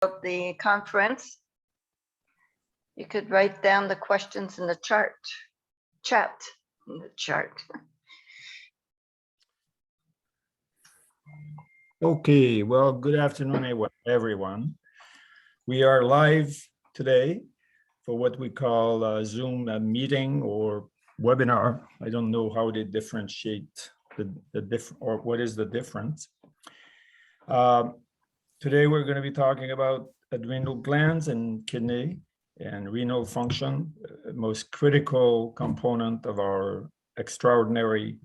of the conference, you could write down the questions in the chat. Okay, well, good afternoon, everyone. We are live today for what we call a Zoom meeting or webinar. I don't know how they differentiate the different, or what is the difference. Today we're going to be talking about adrenal glands and kidney and renal function, most critical component of our extraordinary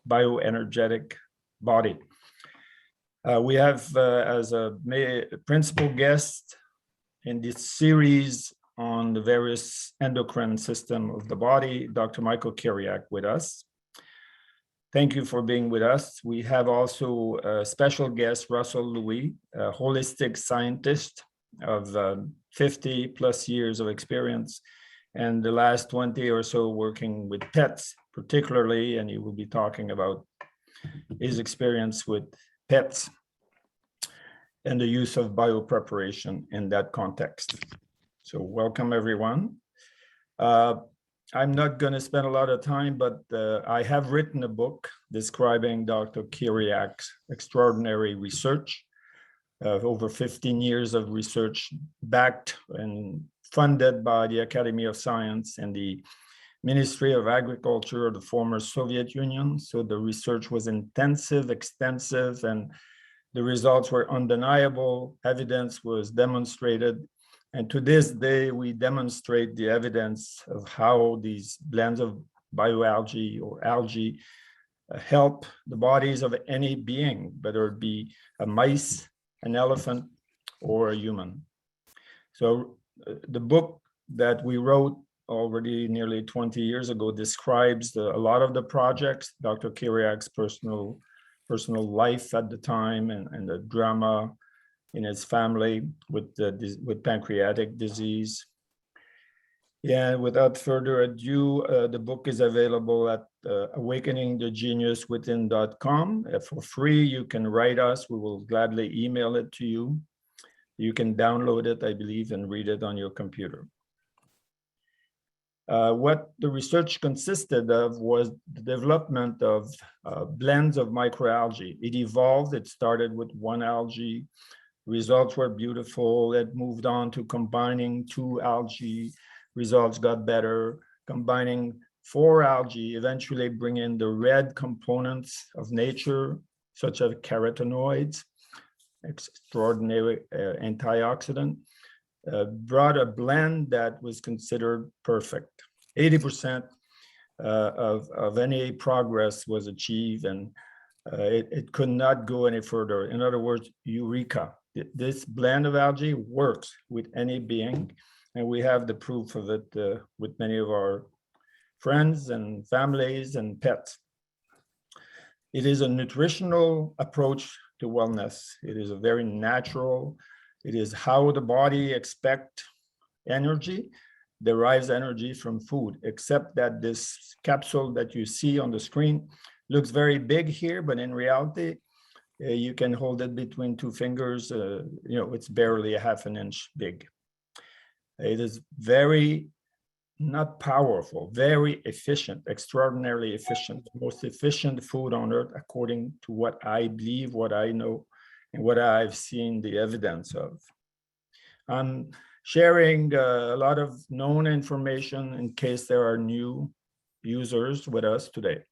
bioenergetic body. We have as a principal guest in this series on the various endocrine system of the body, Dr. Michael Kiriac with us. Thank you for being with us. We have also a special guest, Russell Louie, a holistic scientist of 50 plus years of experience, and the last 20 or so working with pets particularly, and he will be talking about his experience with pets and the use of biopreparation in that context. So welcome everyone. I'm not going to spend a lot of time, but I have written a book describing Dr. Kiriac's extraordinary research of over 15 years of research backed and funded by the Academy of Science and the Ministry of Agriculture of the former Soviet Union. So the research was intensive, extensive, and the results were undeniable. Evidence was demonstrated. And to this day, we demonstrate the evidence of how these blends of bioalgae or algae help the bodies of any being, whether it be a mice, an elephant, or a human. So the book that we wrote already nearly 20 years ago describes a lot of the projects, Dr. Kiriac's personal life at the time and the drama in his family with pancreatic disease. Yeah, without further ado, the book is available at awakeningthegeniuswithin.com. For free, you can write us. We will gladly email it to you. You can download it, I believe, and read it on your computer. What the research consisted of was the development of blends of microalgae. It evolved. It started with one algae. Results were beautiful. It moved on to combining two algae. Results got better. Combining four algae, eventually bringing the red components of nature, such as carotenoids, extraordinary antioxidant, brought a blend that was considered perfect. 80% of any progress was achieved, and it could not go any further. In other words, eureka. This blend of algae works with any being, and we have the proof of it with many of our friends and families and pets. It is a nutritional approach to wellness. It is a very natural. It is how the body expects energy, derives energy from food, except that this capsule that you see on the screen looks very big here, but in reality, you can hold it between two fingers. It's barely a half an inch big. It is very, not powerful, very efficient, extraordinarily efficient, most efficient food on earth, according to what I believe, what I know, and what I've seen the evidence of. I'm sharing a lot of known information in case there are new users with us today.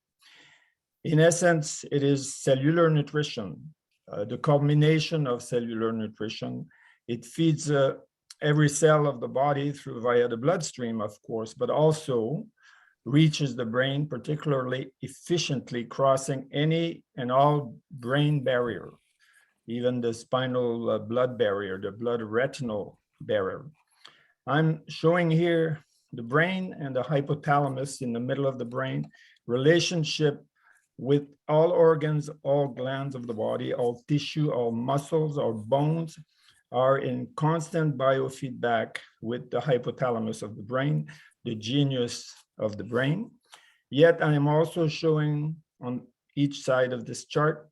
In essence, it is cellular nutrition, the culmination of cellular nutrition. It feeds every cell of the body via the bloodstream, of course, but also reaches the brain particularly efficiently, crossing any and all brain barrier, even the spinal blood barrier, the blood retinal barrier. I'm showing here the brain and the hypothalamus in the middle of the brain, relationship with all organs, all glands of the body, all tissue, all muscles, all bones are in constant biofeedback with the hypothalamus of the brain, the genius of the brain. Yet I am also showing on each side of this chart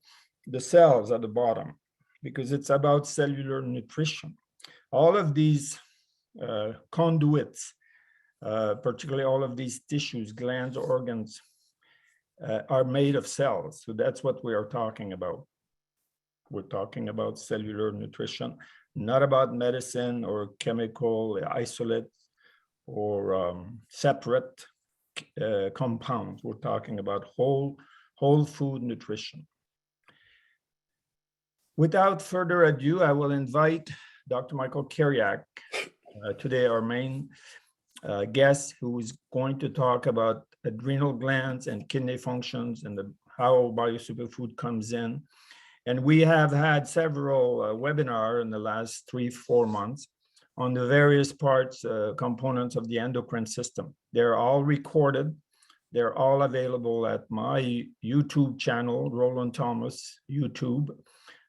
the cells at the bottom. because it's about cellular nutrition. All of these conduits, particularly all of these tissues, glands, organs, are made of cells. So that's what we are talking about. We're talking about cellular nutrition, not about medicine or chemical isolates or separate compounds. We're talking about whole food nutrition. Without further ado, I will invite Dr. Michael Kiriac, today our main guest, who is going to talk about adrenal glands and kidney functions and how BioSuperFood comes in. And we have had several webinars in the last 3-4 months on the various parts, components of the endocrine system. They're all recorded. They're all available at my YouTube channel, Roland Thomas YouTube,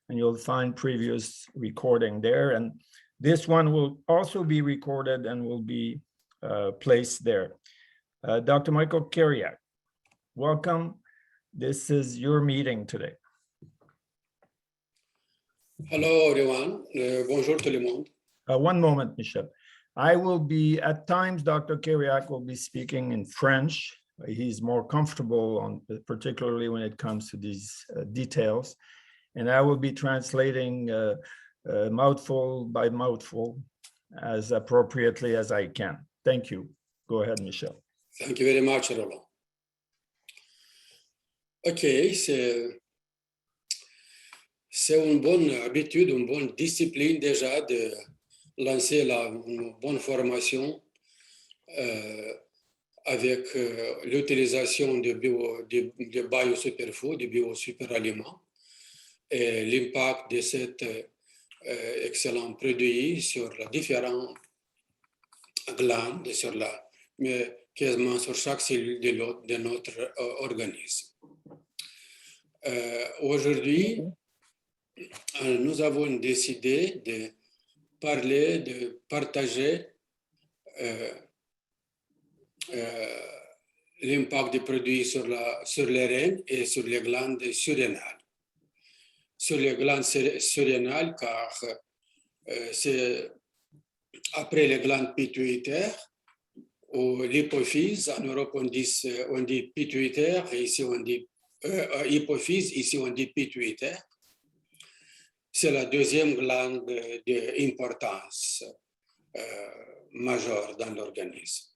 and you'll find previous recording there. And this one will also be recorded and will be placed there. Dr. Michael Kiriac, welcome. This is your meeting today. Hello, everyone. Bonjour tout le monde. One moment, Michel. I will be, at times, Dr. Kiriac will be speaking in French. He's more comfortable, particularly when it comes to these details. And I will be translating mouthful by mouthful as appropriately as I can. Thank you. Go ahead, Michel. Thank you very much, Roland. OK, c'est une bonne habitude, une bonne discipline déjà de lancer une bonne formation avec l'utilisation de BioSuperFood, de biosuperaliments, et l'impact de cet excellent produit sur les différentes glandes, mais quasiment sur chaque cellule de notre organisme. Aujourd'hui, nous avons décidé de partager l'impact des produits sur les reins et sur les glandes surrénales. Sur les glandes surrénales, car c'est après les glandes pituitaires ou l'hypophyse. En Europe, on dit pituitaire, et ici on dit hypophyse, ici on dit pituitaire. C'est la deuxième glande d'importance majeure dans l'organisme.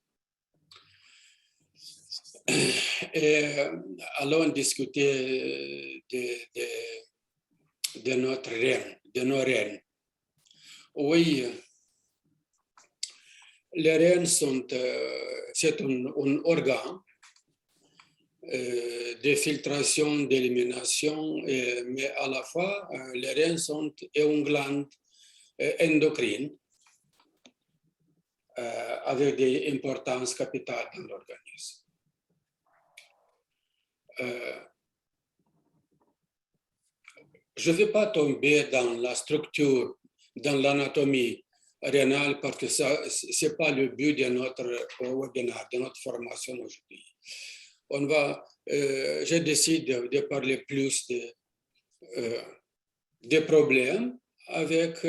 Et allons discuter de notre rein, de nos reins. Oui, les reins c'est un organe de filtration, d'élimination, mais à la fois, les reins sont une glande endocrine avec des importances capitales dans l'organisme. Je ne vais pas tomber dans la structure, dans l'anatomie rénale, parce que ce n'est pas le but de notre webinaire, de notre formation aujourd'hui. Je décide de parler plus des problèmes avec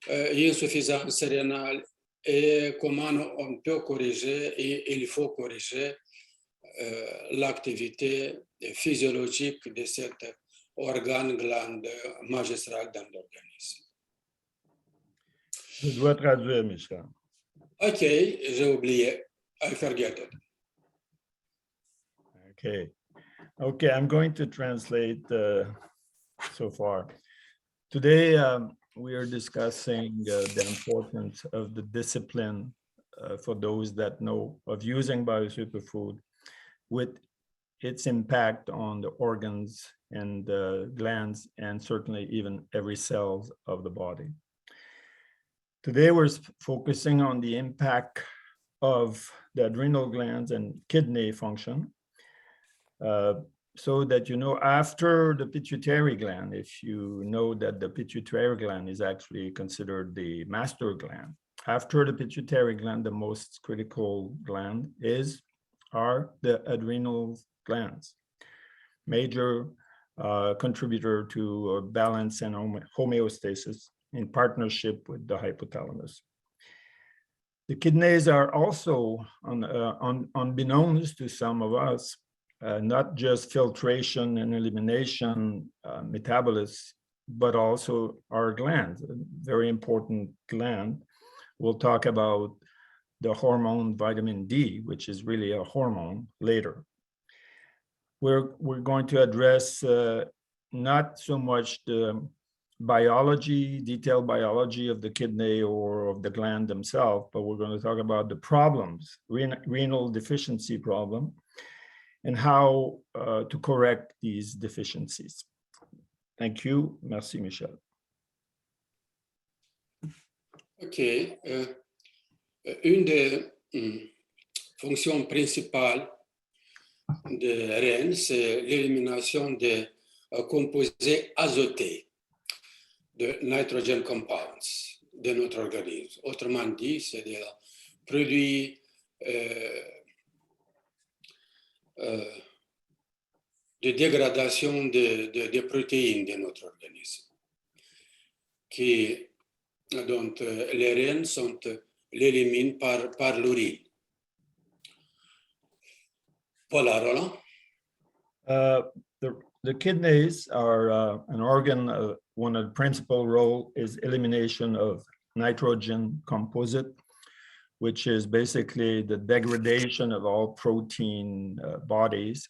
l'insuffisance rénale et comment on peut corriger et il faut corriger l'activité physiologique de cet organe glande magistral dans l'organisme. Je dois traduire, Michel. OK, j'ai oublié. I forget it. Okay, I'm going to translate so far. Today, we are discussing the importance of the discipline for those that know of using BioSuperFood with its impact on the organs and the glands and certainly even every cell of the body. Today, we're focusing on the impact of the adrenal glands and kidney function. So that you know, after the pituitary gland, if you know that the pituitary gland is actually considered the master gland, after the pituitary gland, the most critical gland are the adrenal glands. Major contributor to balance and homeostasis in partnership with the hypothalamus. The kidneys are also, unbeknownst to some of us, not just filtration and elimination metabolites, but also our glands, a very important gland. We'll talk about the hormone vitamin D, which is really a hormone, later. We're going to address not so much the biology, detailed biology of the kidney or of the gland themselves, but we're going to talk about the problems, renal deficiency problem, and how to correct these deficiencies. Thank you. Merci, Michel. OK. Une des fonctions principales de REN, c'est l'élimination des composés azotés, de nitrogen compounds de notre organisme. Autrement dit, c'est des produits de dégradation des protéines de notre organisme, dont les reines l'éliminent par l'urine. Voilà, Roland. The kidneys are an organ, one of the principal role is elimination of nitrogen composite, which is basically the degradation of all protein bodies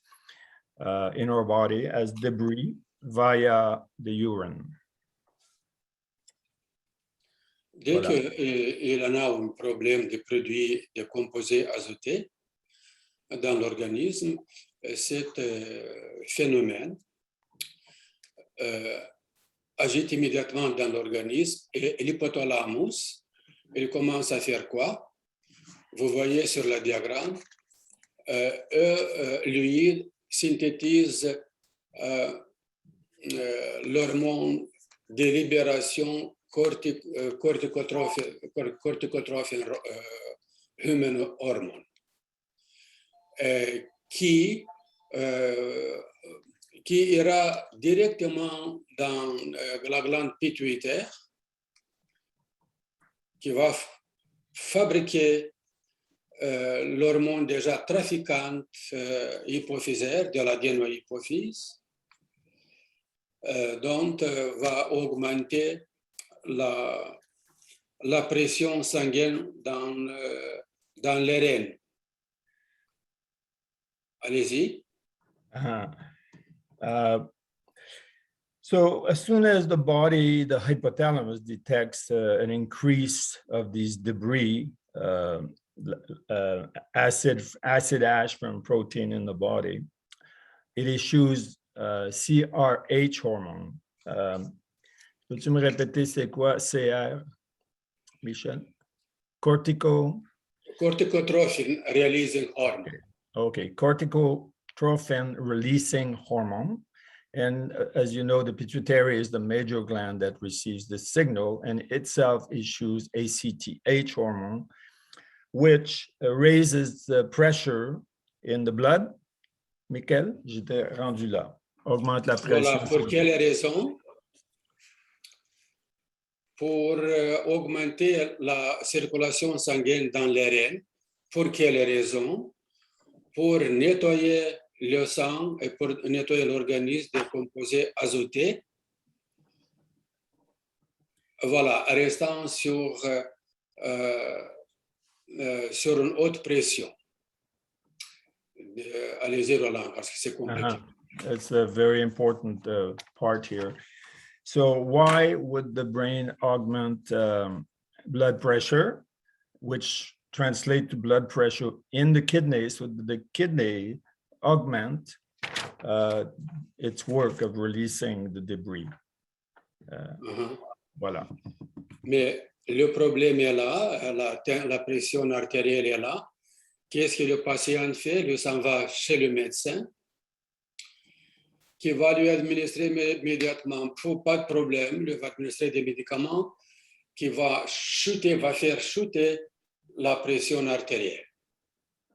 in our body as debris via the urine. Dès qu'il y en a un problème de produits de composés azotés dans l'organisme, cet phénomène agite immédiatement dans l'organisme et l'hypothalamus, il commence à faire quoi? Vous voyez sur le diagramme, lui synthétise l'hormone de libération corticotrophin human hormone, qui ira directement dans la glande pituitaire, qui va fabriquer l'hormone déjà trafiquante hypophysaire de l'adénohypophyse, dont va augmenter la pression sanguine dans les reins. Allez-y. So as soon as the body, the hypothalamus detects an increase of these debris, acid ash from protein in the body, it issues CRH hormone. Peux-tu me répéter c'est quoi CR, Michel? Corticotrophin releasing hormone. Okay, corticotrophin releasing hormone. And as you know, the pituitary is the major gland that receives the signal, and itself issues ACTH hormone, which raises the pressure in the blood. Michael, j'étais rendu là. Augmente la pression. Voilà, pour quelle raison? Pour augmenter la circulation sanguine dans les reins. Pour quelle raison? Pour nettoyer le sang et pour nettoyer l'organisme des composés azotés. Voilà, restant sur une haute pression. Allez-y, Roland, parce que c'est compliqué. That's a very important part here. So why would the brain augment blood pressure, which translate to blood pressure in the kidneys? So the kidney augment its work of releasing the debris. Voilà. Mais le problème est là, la pression artérielle est là. Qu'est-ce que le patient fait? Il s'en va chez le médecin qui va lui administrer immédiatement, pas de problème, il va administrer des médicaments qui va faire chuter la pression artérielle.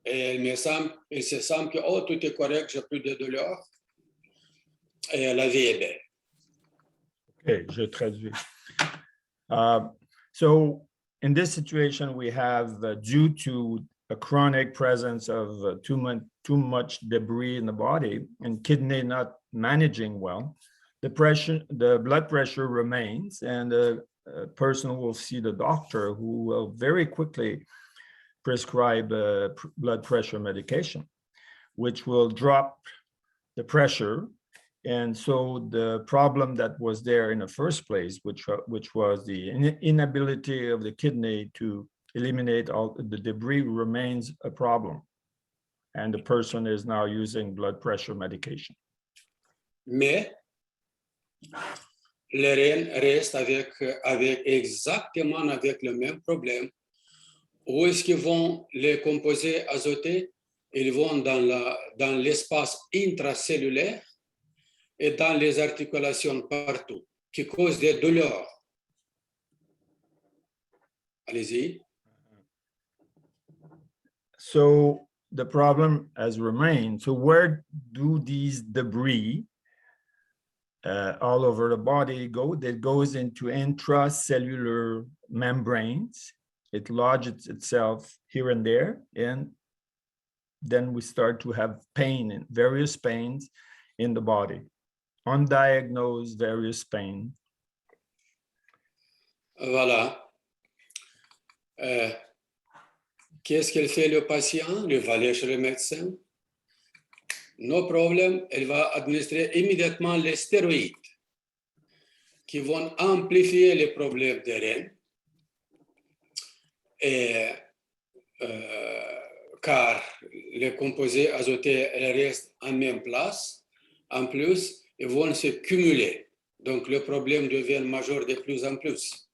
Et il se semble que tout est correct, j'ai plus de douleur. Et la vie est belle. Okay, je traduis. So in this situation, we have, due to a chronic presence of too much debris in the body and kidney not managing well, the blood pressure remains, and a person will see the doctor, who will very quickly prescribe blood pressure medication, which will drop the pressure. And so the problem that was there in the first place, which was the inability of the kidney to eliminate all the debris, remains a problem. And the person is now using blood pressure medication. Mais les reines restent exactement avec le même problème. Où est-ce qu'ils vont les composés azotés? Ils vont dans l'espace intracellulaire et dans les articulations partout, qui causent des douleurs. Allez-y. So the problem has remained. So where do these debris all over the body go? That goes into intracellular membranes. It lodges itself here and there, and then we start to have pain, various pains in the body, undiagnosed various pain. Voilà. Qu'est-ce qu'il fait le patient? Il va aller chez le médecin. No problème, elle va administrer immédiatement les stéroïdes qui vont amplifier les problèmes des reins. Et car les composés azotés restent en même place, en plus, ils vont se cumuler. Donc, le problème devient majeur de plus en plus.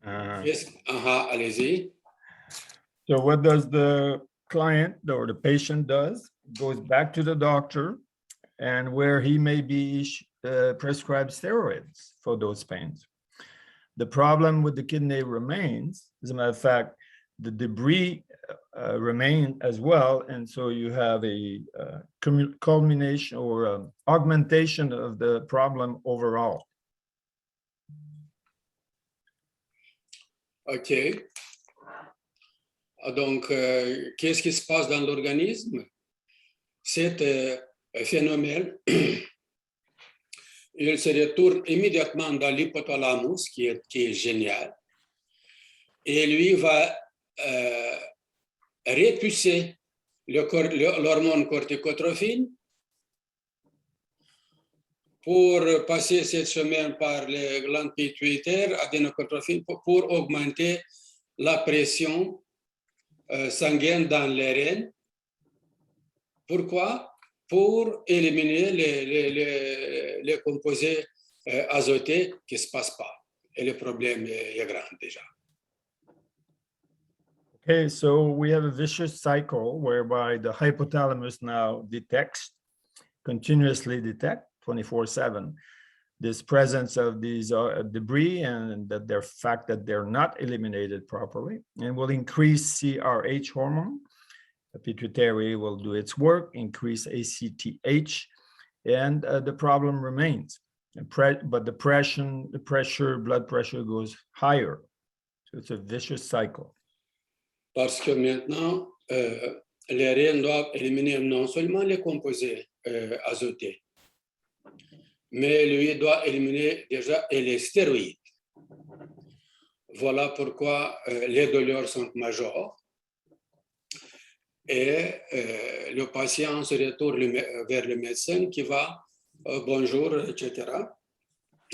Allez-y. So what does the client or the patient does? Goes back to the doctor, and where he may be prescribed steroids for those pains. The problem with the kidney remains. As a matter of fact, the debris remain as well, and so you have a culmination or augmentation of the problem overall. OK. Donc, qu'est-ce qui se passe dans l'organisme? Cet phénomène, il se retourne immédiatement dans l'hypothalamus, qui est génial, et lui va repousser l'hormone corticotrophine pour passer cette chemin par les glandes pituitaires, adénocorticotrophine, pour augmenter la pression sanguine dans les reins. Pourquoi? Pour éliminer les composés azotés qui ne se passent pas. Et le problème est grand déjà. Okay, so we have a vicious cycle whereby the hypothalamus now continuously detect 24/7 this presence of these debris, and that their fact that they're not eliminated properly, and will increase CRH hormone. The pituitary will do its work, increase ACTH, and the problem remains. But the blood pressure goes higher. So it's a vicious cycle. Parce que maintenant, les reins doivent éliminer non seulement les composés azotés, mais lui doit éliminer déjà les stéroïdes. Voilà pourquoi les douleurs sont majeures. Et le patient se retourne vers le médecin qui va bonjour, etc.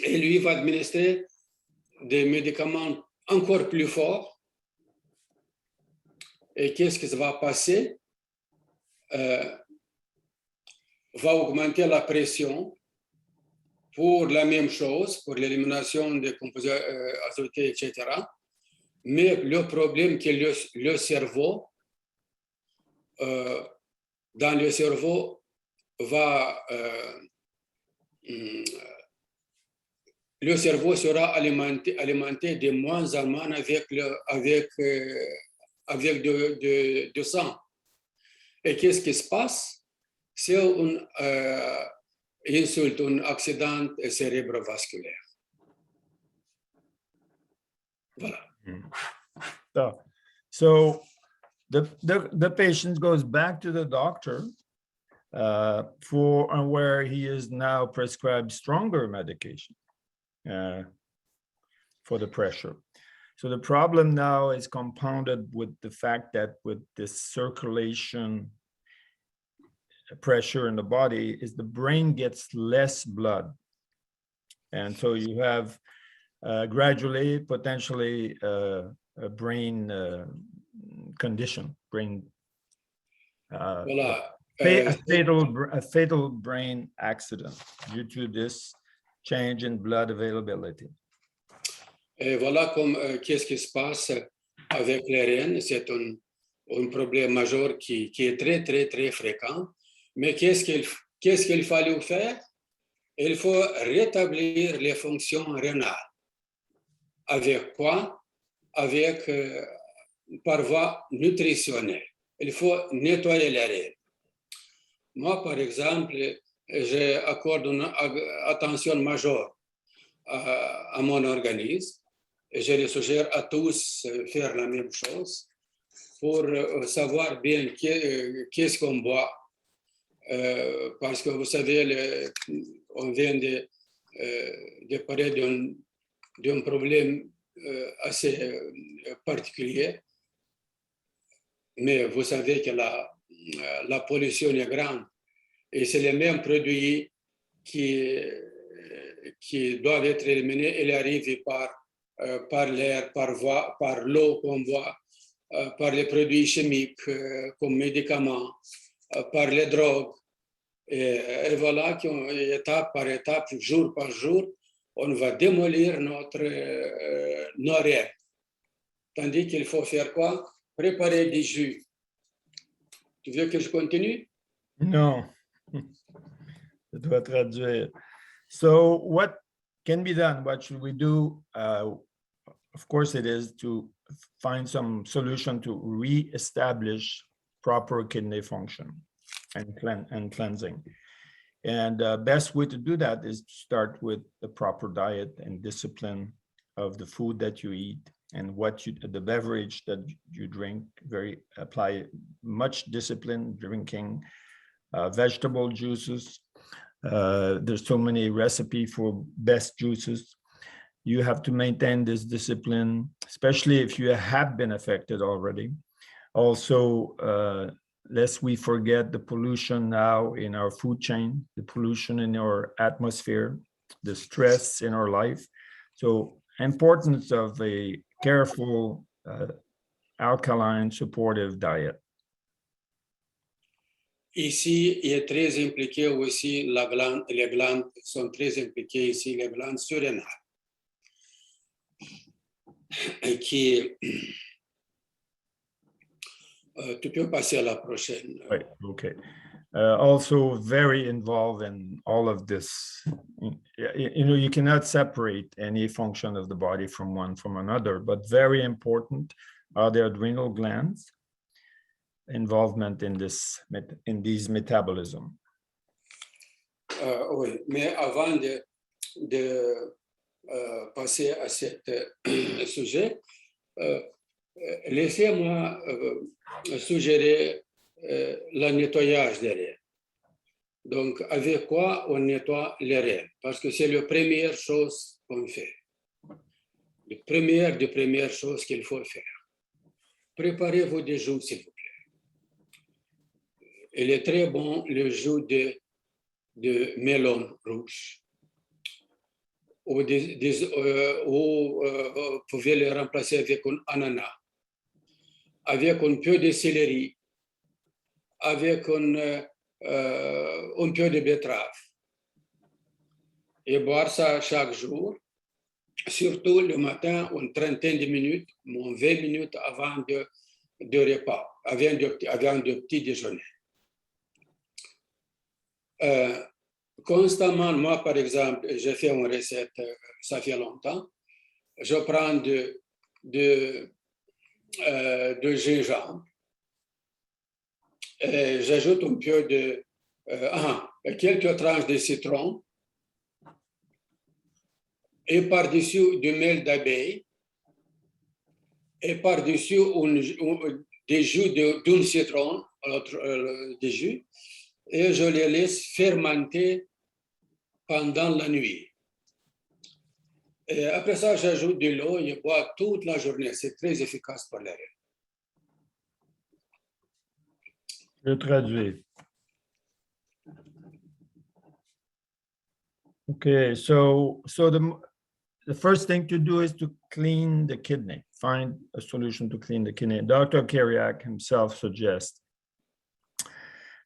Et lui va administrer des médicaments encore plus forts. Et qu'est-ce qui va passer? Va augmenter la pression pour la même chose, pour l'élimination des composés azotés, etc. Mais le problème que le cerveau, dans le cerveau, le cerveau sera alimenté de moins en moins avec de sang. Et qu'est-ce qui se passe? C'est insulte, un accident cérébrovasculaire. Voilà. So the patient goes back to the doctor for where he is now prescribed stronger medication for the pressure. So the problem now is compounded with the fact that with this circulation pressure in the body is the brain gets less blood. And so you have gradually, potentially a brain condition, brain, Voilà. a fatal brain accident due to this change in blood availability. Et voilà qu'est-ce qui se passe avec les reins. C'est un problème majeur qui est très, très, très fréquent. Mais qu'est-ce qu'il fallait faire? Il faut rétablir les fonctions rénales. Avec quoi? Avec par voie nutritionnelle. Il faut nettoyer les reins. Moi, par exemple, j'accorde une attention majeure à mon organisme. Et je les suggère à tous faire la même chose pour savoir bien qu'est-ce qu'on boit. Parce que vous savez, on vient de parler d'un problème assez particulier. Mais vous savez que la pollution est grande et c'est les mêmes produits qui doivent être éliminés. Ils arrivent par l'air, par l'eau qu'on boit, par les produits chimiques comme médicaments, par les drogues. Et voilà qu'étape par étape, jour par jour, on va démolir nos reins. Tandis qu'il faut faire quoi? Préparer des jus. Tu veux que je continue? Non. Je dois traduire. So what can be done? What should we do? Of course, it is to find some solution to re-establish proper kidney function and cleansing. And the best way to do that is to start with the proper diet and discipline of the food that you eat and the beverage that you drink. Apply much discipline drinking vegetable juices. There's so many recipes for best juices. You have to maintain this discipline, especially if you have been affected already. Also, lest we forget the pollution now in our food chain, the pollution in our atmosphere, the stress in our life. So importance of a careful, alkaline, supportive diet. Ici, il est très impliqué aussi les glandes sont très impliquées ici, les glandes surrénales. Qui, tu peux passer à la prochaine. Right, okay. Also very involved in all of this. You cannot separate any function of the body from one from another, but very important are the adrenal glands involvement in these metabolism. Oui, mais avant de passer à ce sujet, laissez-moi suggérer le nettoyage des reins. Donc, avec quoi on nettoie les reins? Parce que c'est la première chose qu'on fait. La première chose qu'il faut faire. Préparez-vous des jus, s'il vous plaît. Il est très bon le jus de melon rouge. Ou vous pouvez le remplacer avec un ananas, avec un peu de céleri, avec un peu de betterave. Et boire ça chaque jour, surtout le matin, une trentaine de minutes, 20 minutes avant de repas, avant de petit déjeuner. Constamment, moi, par exemple, j'ai fait une recette, ça fait longtemps. Je prends de gingembre. J'ajoute un peu quelques tranches de citron et par-dessus du miel d'abeille et par-dessus des jus d'un citron, des jus, et je les laisse fermenter pendant la nuit. Et après ça, j'ajoute de l'eau et je bois toute la journée. C'est très efficace pour les reins. Je traduis. Okay, so the first thing to do is to clean the kidney. Find a solution to clean the kidney. Dr. Kiriac himself suggests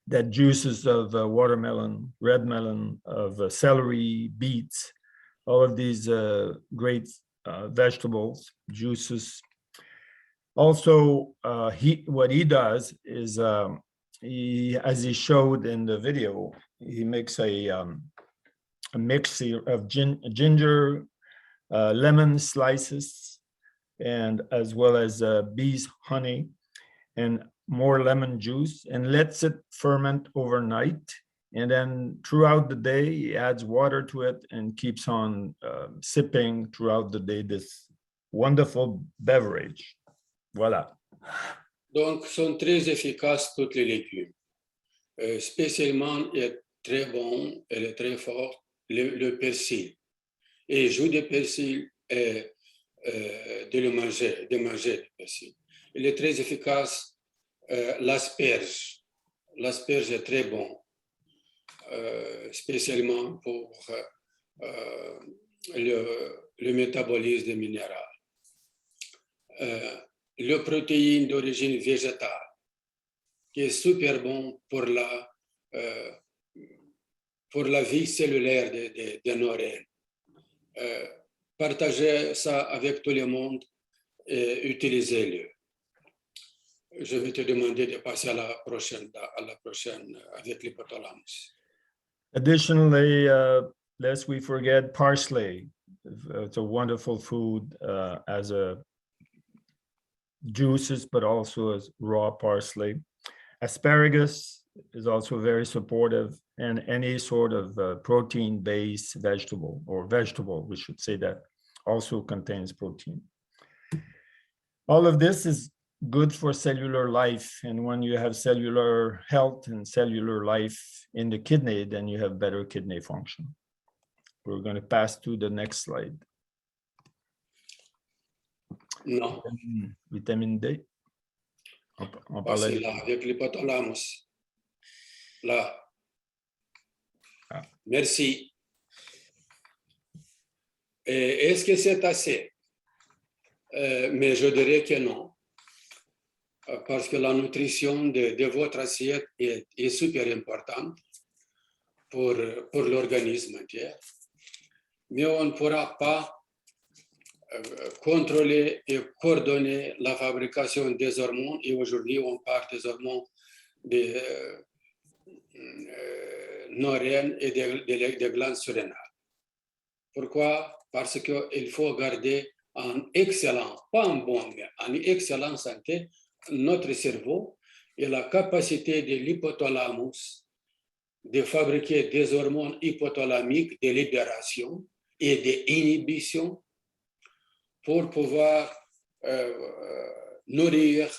that juices of watermelon, red melon, of celery, beets, all of these great vegetables, juices. Also, what he does is, as he showed in the video, he makes a mix of ginger, lemon slices, and as well as bees honey and more lemon juice, and lets it ferment overnight. And then throughout the day, he adds water to it and keeps on sipping throughout the day this wonderful beverage. Voilà. Donc, sont très efficaces tous les légumes. Spécialement, il est très bon, elle est très fort, le persil. Et jus de persil et de manger le persil. Il est très efficace, l'asperge. L'asperge est très bon, spécialement pour le métabolisme des minéraux. Le protéine d'origine végétale, qui est super bon pour la vie cellulaire de nos reins. Partagez ça avec tout le monde et utilisez-le. Je vais te demander de passer à la prochaine avec l'hypothalamus. Additionally, lest we forget parsley. It's a wonderful food as a juices, but also as raw parsley. Asparagus is also very supportive, and any sort of protein-based vegetable, or vegetable, we should say, that also contains protein. All of this is good for cellular life, and when you have cellular health and cellular life in the kidney, then you have better kidney function. We're going to pass to the next slide. Non. Vitamine D. On parlait Passez là avec l'hypothalamus. Là. Ah. Merci. Et est-ce que c'est assez? Mais je dirais que non. Parce que la nutrition de votre assiette est super importante pour l'organisme entier. Mais on ne pourra pas contrôler et coordonner la fabrication des hormones. Et aujourd'hui, on parle des hormones de nos reins et des glandes surrénales. Pourquoi? Parce qu'il faut garder en excellent, pas en bon, mais en excellente santé notre cerveau et la capacité de l'hypothalamus de fabriquer des hormones hypothalamiques de libération et d'inhibition pour pouvoir nourrir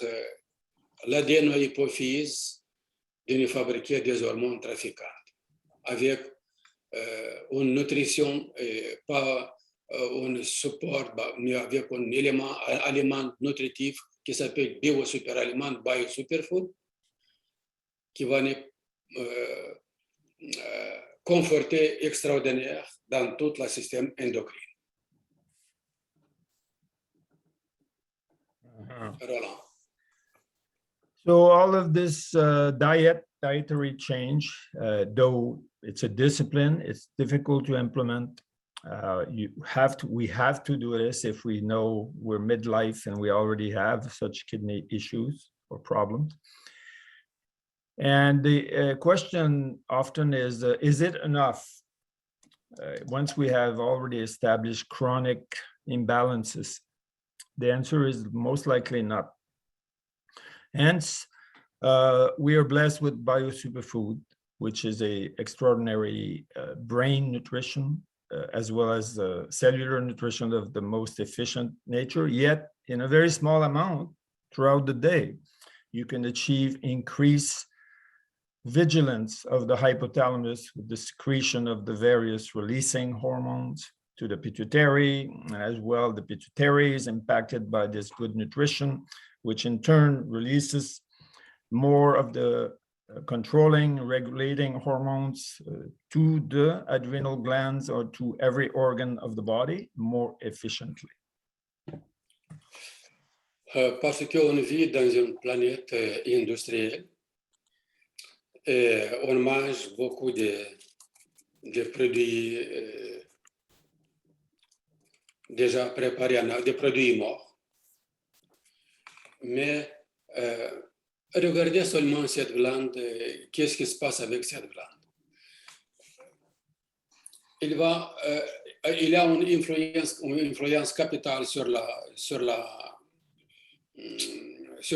l'adénohypophyse de nous fabriquer des hormones trafiquantes avec une nutrition, pas un support, mais avec un aliment nutritif qui s'appelle BIOSUPERFOOD, qui va nous conforter extraordinaire dans tout le système endocrin. Roland. So all of this dietary change, though it's a discipline, it's difficult to implement. We have to do this if we know we're midlife and we already have such kidney issues or problems. And the question often is it enough? Once we have already established chronic imbalances, the answer is most likely not. Hence, we are blessed with BIOSUPERFOOD, which is a extraordinary brain nutrition, as well as cellular nutrition of the most efficient nature, yet in a very small amount throughout the day, you can achieve increased vigilance of the hypothalamus with the secretion of the various releasing hormones to the pituitary, and as well the pituitary is impacted by this good nutrition, which in turn releases more of the controlling, regulating hormones to the adrenal glands or to every organ of the body more efficiently. Parce qu'on vit dans une planète industrielle, et on mange beaucoup de produits déjà préparés, des produits morts. Mais regardez seulement cette glande, qu'est-ce qui se passe avec cette glande? Il a une influence capitale sur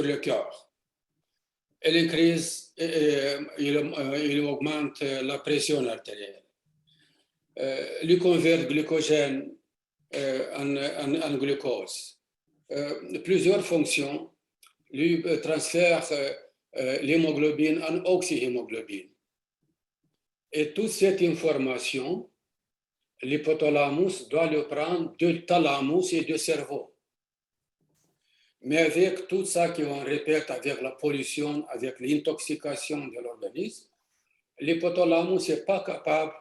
le cœur. Il augmente la pression artérielle. Il convertit glycogène en glucose. Plusieurs fonctions lui transfèrent l'hémoglobine en oxyhémoglobine. Et toute cette information, l'hypothalamus doit le prendre du thalamus et du cerveau. Mais avec tout ça qu'on répète, avec la pollution, avec l'intoxication de l'organisme, l'hypothalamus n'est pas capable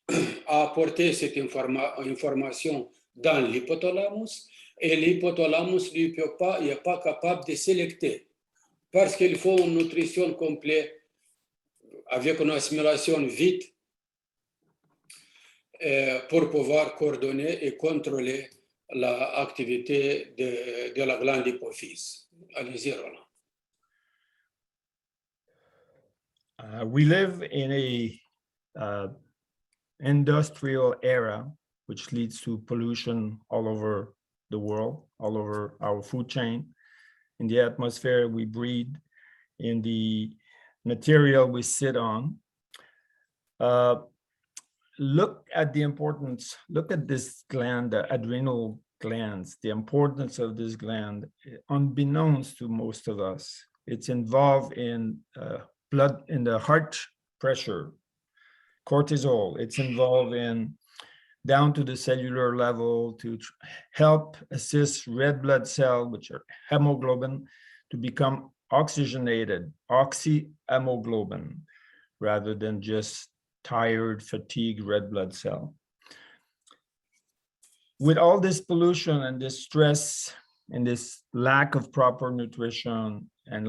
d'apporter cette information dans l'hypothalamus, et l'hypothalamus n'est pas capable de sélecter, parce qu'il faut une nutrition complète avec une assimilation vite pour pouvoir coordonner et contrôler l'activité de la glande hypophyse. Allez-y, Roland. We live in a industrial era, which leads to pollution all over the world, all over our food chain, in the atmosphere we breathe, in the material we sit on. Look at the importance, look at this gland, the adrenal glands, the importance of this gland, unbeknownst to most of us. It's involved in blood, in the heart pressure, cortisol. It's involved in down to the cellular level to help assist red blood cell, which are hemoglobin, to become oxygenated, oxyhemoglobin, rather than just tired, fatigued red blood cell. With all this pollution and this stress and this lack of proper nutrition and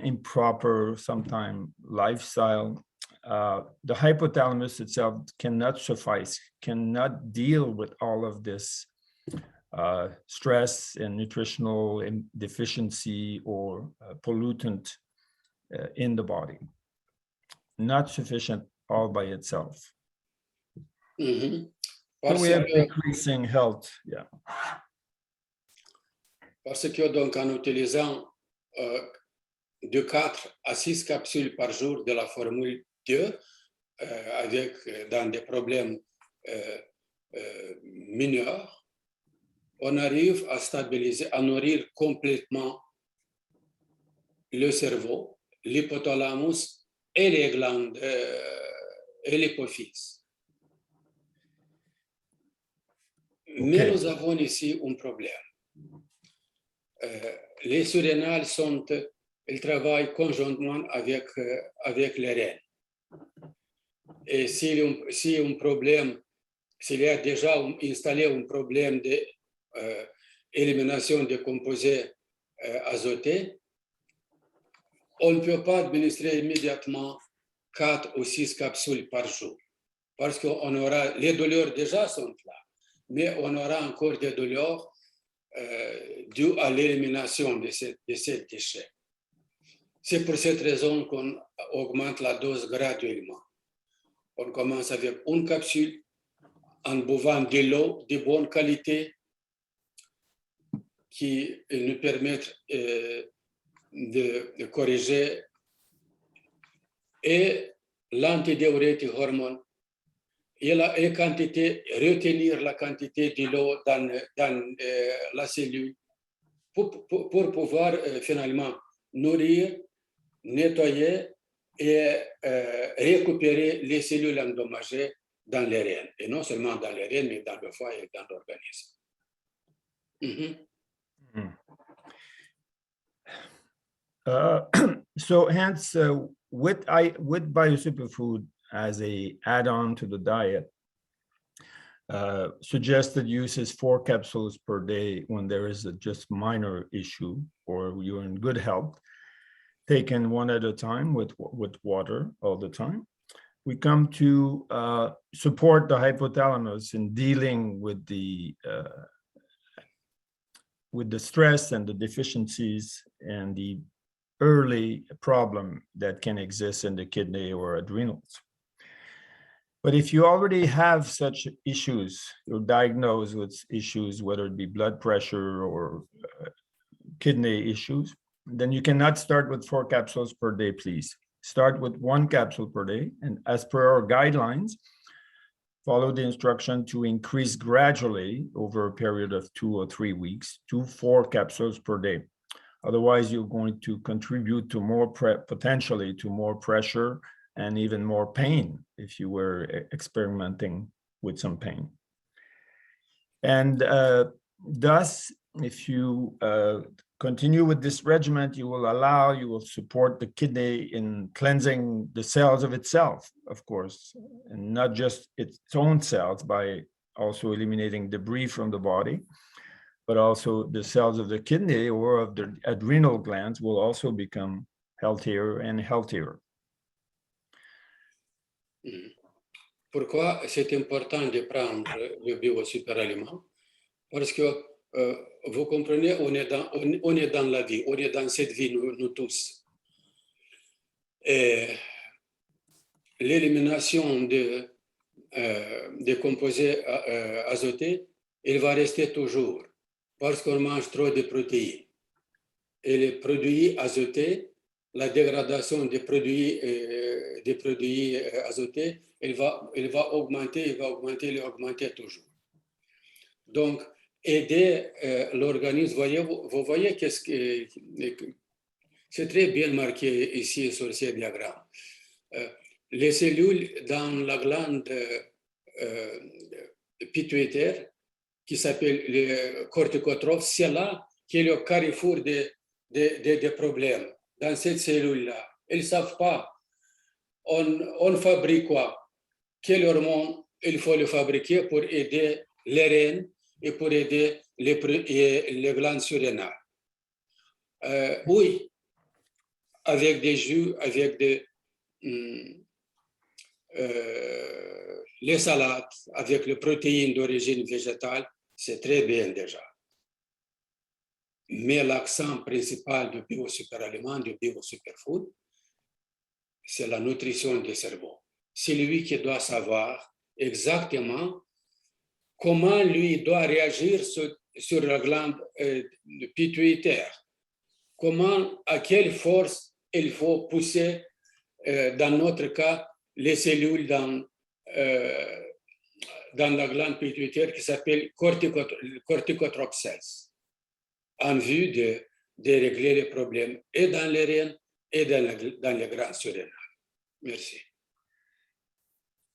improper sometimes lifestyle, the hypothalamus itself cannot suffice, cannot deal with all of this stress and nutritional deficiency or pollutant in the body. Not sufficient all by itself. Mm-hmm. So we have decreasing health, yeah. Parce que donc en utilisant de 4 à 6 capsules par jour de la formule 2, dans des problèmes mineurs, on arrive à stabiliser, à nourrir complètement le cerveau, l'hypothalamus et les glandes et l'hypophyse. Mais nous avons ici un problème. Les surrénales ils travaillent conjointement avec les reins. Et s'il y a déjà installé un problème d'élimination des composés azotés, on ne peut pas administrer immédiatement 4 ou 6 capsules par jour, parce que les douleurs déjà sont là, mais on aura encore des douleurs dues à l'élimination de ces déchets. C'est pour cette raison qu'on augmente la dose graduellement. On commence avec une capsule en buvant de l'eau de bonne qualité qui nous permettent de corriger et l'antidiurétique hormone et retenir la quantité de l'eau dans la cellule pour pouvoir finalement nourrir, nettoyer et récupérer les cellules endommagées dans les reins. Et non seulement dans les reins, mais dans le foie et dans l'organisme. So hence, with BioSuperFood as a add-on to the diet, suggested use is 4 capsules per day when there is a just minor issue or you're in good health, taken one at a time with water all the time. We come to support the hypothalamus in dealing with the stress and the deficiencies and the early problem that can exist in the kidney or adrenals. But if you already have such issues, you're diagnosed with issues, whether it be blood pressure or kidney issues, then you cannot start with 4 capsules per day, please. Start with 1 capsule per day. And as per our guidelines, follow the instruction to increase gradually over a period of 2 or 3 weeks to 4 capsules per day. Otherwise, you're going to contribute to more potentially to more pressure and even more pain if you were experimenting with some pain. And thus, if you continue with this regimen, you will support the kidney in cleansing the cells of itself, of course, and not just its own cells by also eliminating debris from the body, but also the cells of the kidney or of the adrenal glands will also become healthier and healthier. Pourquoi c'est important de prendre le bio-super-aliment? Parce que vous comprenez, on est dans la vie, on est dans cette vie, nous tous. Et l'élimination des composés azotés, il va rester toujours, parce qu'on mange trop de protéines. Et les produits azotés, la dégradation des produits azotés, il va augmenter toujours. Donc, aider l'organisme, vous voyez qu'est-ce que c'est très bien marqué ici sur ces diagrammes. Les cellules dans la glande pituitaire, qui s'appelle le corticotrophe, c'est là qu'il y a le carrefour des problèmes. Dans cette cellule-là, ils ne savent pas, on fabrique quoi? Quel hormone il faut le fabriquer pour aider les reins et pour aider les glandes surrénales. Oui, avec des jus, avec les salades, avec les protéines d'origine végétale, c'est très bien déjà. Mais l'accent principal du bio-super-aliment, du bio-superfood, c'est la nutrition du cerveau. C'est lui qui doit savoir exactement comment lui doit réagir sur la glande pituitaire. Comment, à quelle force il faut pousser, dans notre cas, les cellules dans la glande pituitaire qui s'appelle corticotrophe cells, en vue de régler les problèmes et dans les reins et dans les glandes surrénales. Merci.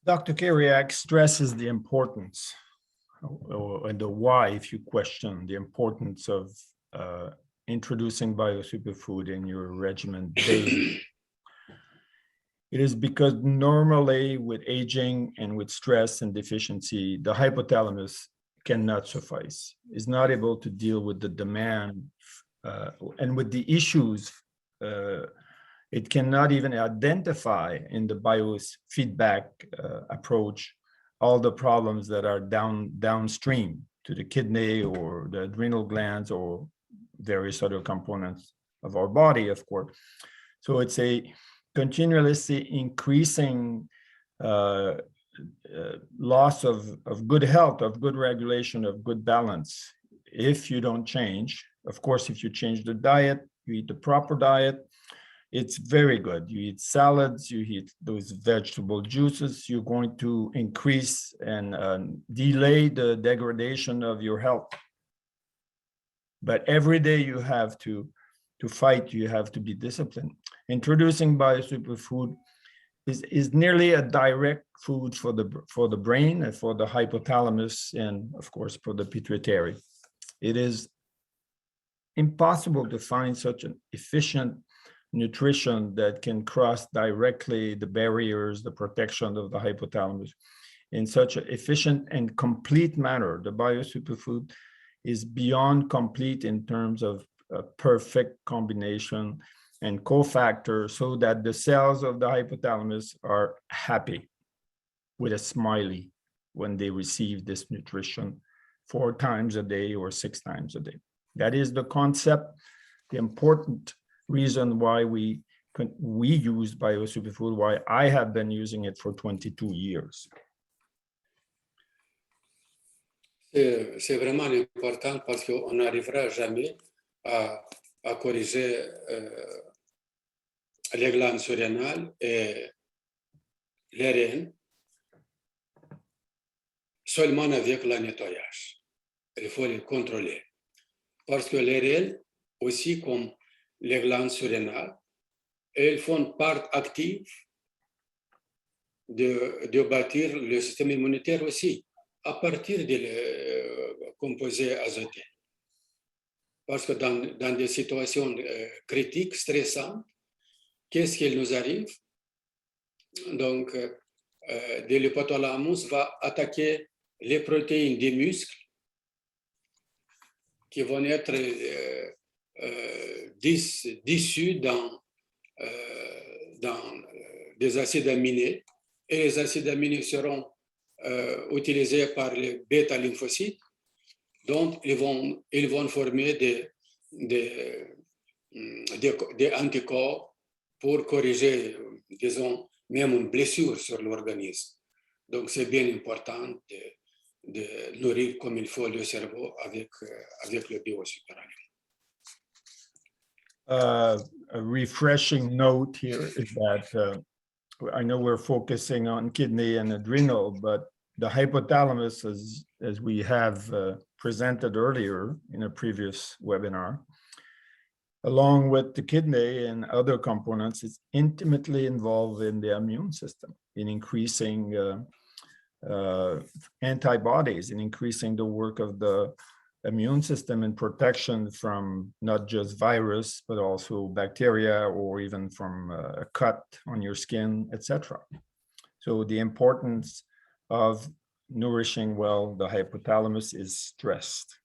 Dr. Kiriac stresses the importance and the why, if you question the importance of introducing BioSuperFood in your regimen daily. It is because normally with aging and with stress and deficiency, the hypothalamus cannot suffice, is not able to deal with the demand and with the issues. It cannot even identify in the biofeedback approach all the problems that are downstream to the kidney or the adrenal glands or various other components of our body, of course. So it's a continuously increasing loss of good health, of good regulation, of good balance. If you don't change, of course, if you change the diet, you eat the proper diet, it's very good. You eat salads, you eat those vegetable juices, you're going to increase and delay the degradation of your health. But every day you have to fight, you have to be disciplined. Introducing BioSuperFood is nearly a direct food for the brain and for the hypothalamus and of course for the pituitary. It is impossible to find such an efficient nutrition that can cross directly the barriers, the protection of the hypothalamus in such an efficient and complete manner. The BioSuperFood is beyond complete in terms of a perfect combination and cofactor so that the cells of the hypothalamus are happy with a smiley when they receive this nutrition 4 times a day or 6 times a day. That is the concept, the important reason why we use BioSuperFood, why I have been using it for 22 years. C'est vraiment important parce qu'on n'arrivera jamais à corriger les glandes surrénales et les reins seulement avec le nettoyage. Il faut les contrôler. Parce que les reins, aussi comme les glandes surrénales, elles font part active de bâtir le système immunitaire aussi, à partir des composés azotés. Parce que dans des situations critiques, stressantes, qu'est-ce qui nous arrive? Donc, l'hypothalamus va attaquer les protéines des muscles qui vont être dissus dans des acides aminés. Et les acides aminés seront utilisés par les bêta-lymphocytes. Donc, ils vont former des anticorps pour corriger, disons, même une blessure sur l'organisme. Donc, c'est bien important de nourrir comme il faut le cerveau avec le BIOSUPERFOOD. A refreshing note here is that I know we're focusing on kidney and adrenal, but the hypothalamus, as we have presented earlier in a previous webinar, along with the kidney and other components, is intimately involved in the immune system, in increasing antibodies, in increasing the work of the immune system and protection from not just virus, but also bacteria or even from a cut on your skin, etc. So the importance of nourishing well the hypothalamus is stressed.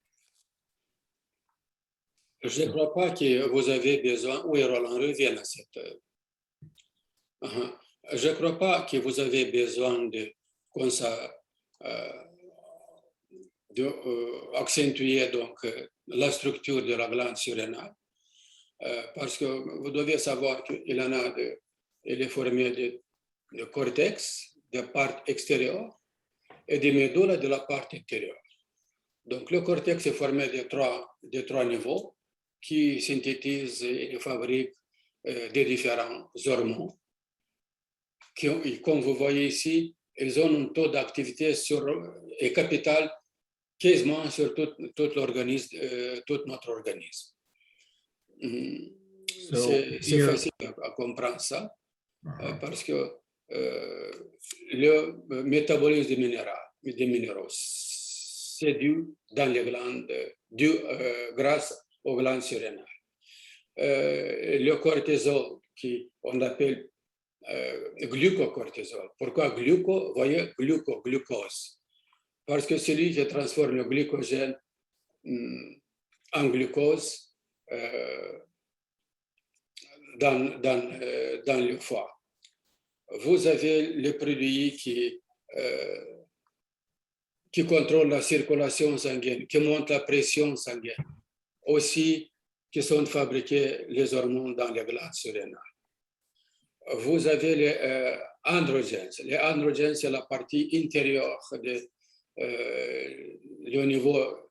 Je ne crois pas que vous avez besoin. Oui, Roland, reviens à cette. Je ne crois pas que vous avez besoin de accentuer donc la structure de la glande surrénale, parce que vous devez savoir qu'il en a il est formé de cortex, de part extérieure, et de médulle de la part intérieure. Donc le cortex est formé de trois niveaux qui synthétisent et fabriquent des différents hormones qui, comme vous voyez ici, ils ont un taux d'activité et capital quasiment sur tout notre organisme. C'est facile à comprendre ça, parce que le métabolisme des minéraux, c'est dû dans les glandes, grâce aux glandes surrénales. Le cortisol, qu'on appelle glucocortisol. Pourquoi gluco? Voyez, glucose. Parce que celui qui transforme le glycogène en glucose dans le foie. Vous avez les produits qui contrôlent la circulation sanguine, qui montent la pression sanguine, aussi qui sont fabriqués les hormones dans les glandes surrénales. Vous avez les androgènes. Les androgènes, c'est la partie intérieure le niveau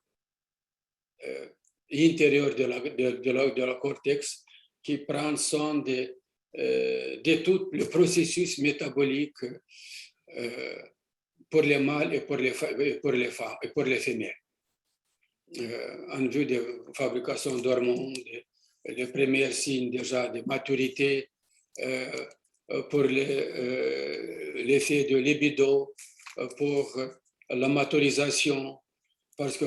intérieur de la cortex qui prend soin de de tout le processus métabolique pour les mâles et pour les femmes et pour les femelles. En vue de fabrication d'hormones, les premiers signes déjà de maturité, pour l'effet de libido, pour la maturisation, parce que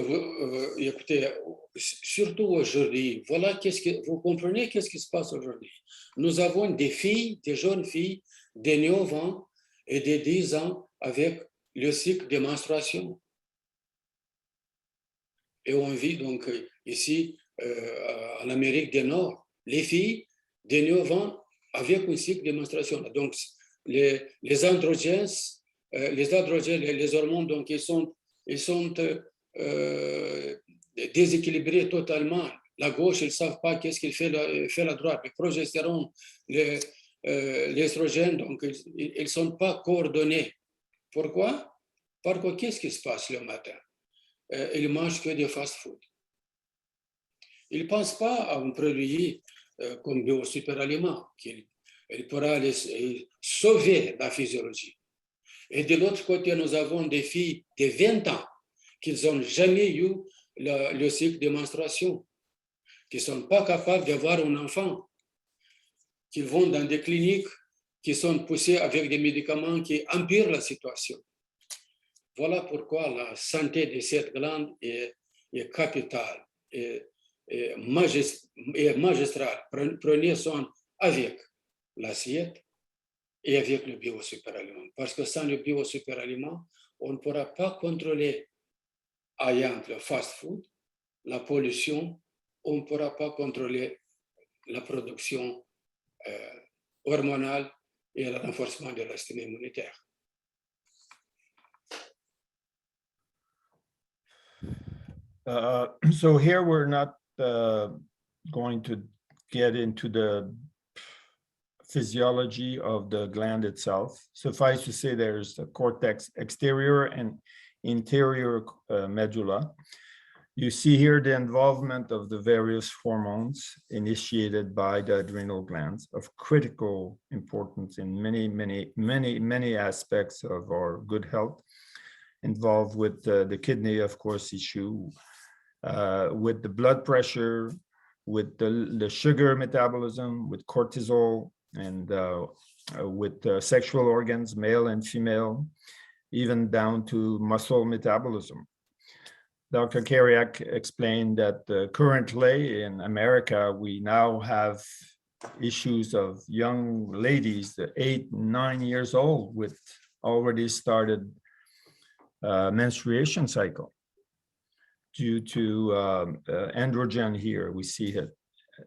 écoutez, surtout aujourd'hui, voilà vous comprenez qu'est-ce qui se passe aujourd'hui. Nous avons des filles, des jeunes filles de 9 ans et de 10 ans avec le cycle de menstruation. Et on vit donc ici en Amérique du Nord, les filles de 9 ans avec un cycle de menstruation. Donc les androgènes, les hormones, donc ils sont déséquilibrés totalement. La gauche, ils ne savent pas qu'est-ce qu'il fait la droite. Le progestérone, l'estrogène, donc ils ne sont pas coordonnés. Pourquoi? Parce que qu'est-ce qui se passe le matin? Ils mangent que des fast-food. Ils ne pensent pas à un produit comme BIOSUPERFOOD qui pourra les sauver la physiologie. Et de l'autre côté, nous avons des filles de 20 ans qui n'ont jamais eu le cycle de menstruation, qui ne sont pas capables d'avoir un enfant, qui vont dans des cliniques qui sont poussées avec des médicaments qui empirent la situation. Voilà pourquoi la santé de cette glande est capitale et magistrale. Prenez soin avec l'assiette et avec le BIOSUPERFOOD. Parce que sans le BIOSUPERFOOD, on ne pourra pas contrôler ayant le fast-food, la pollution, on ne pourra pas contrôler la production hormonale et le renforcement de la système immunitaire. So here we're not going to get into the physiology of the gland itself. Suffice to say there's a cortex exterior and interior medulla. You see here the involvement of the various hormones initiated by the adrenal glands of critical importance in many aspects of our good health, involved with the kidney, of course, issue, with the blood pressure, with the sugar metabolism, with cortisol, and with sexual organs, male and female, even down to muscle metabolism. Dr. Kiriac explained that currently in America, we now have issues of young ladies, 8, 9 years old, with already started menstruation cycle due to androgen here. We see it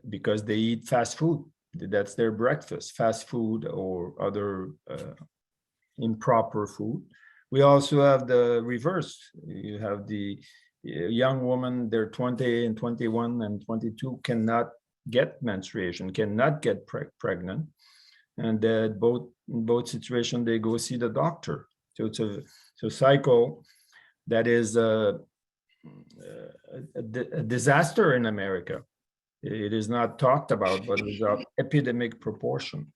because they eat fast food. That's their breakfast, fast food or other improper food. We also have the reverse. You have the young woman, they're 20 and 21 and 22, cannot get menstruation, cannot get pregnant. And in both situations, they go see the doctor. So it's a cycle that is a disaster in America. It is not talked about, but it's of epidemic proportion.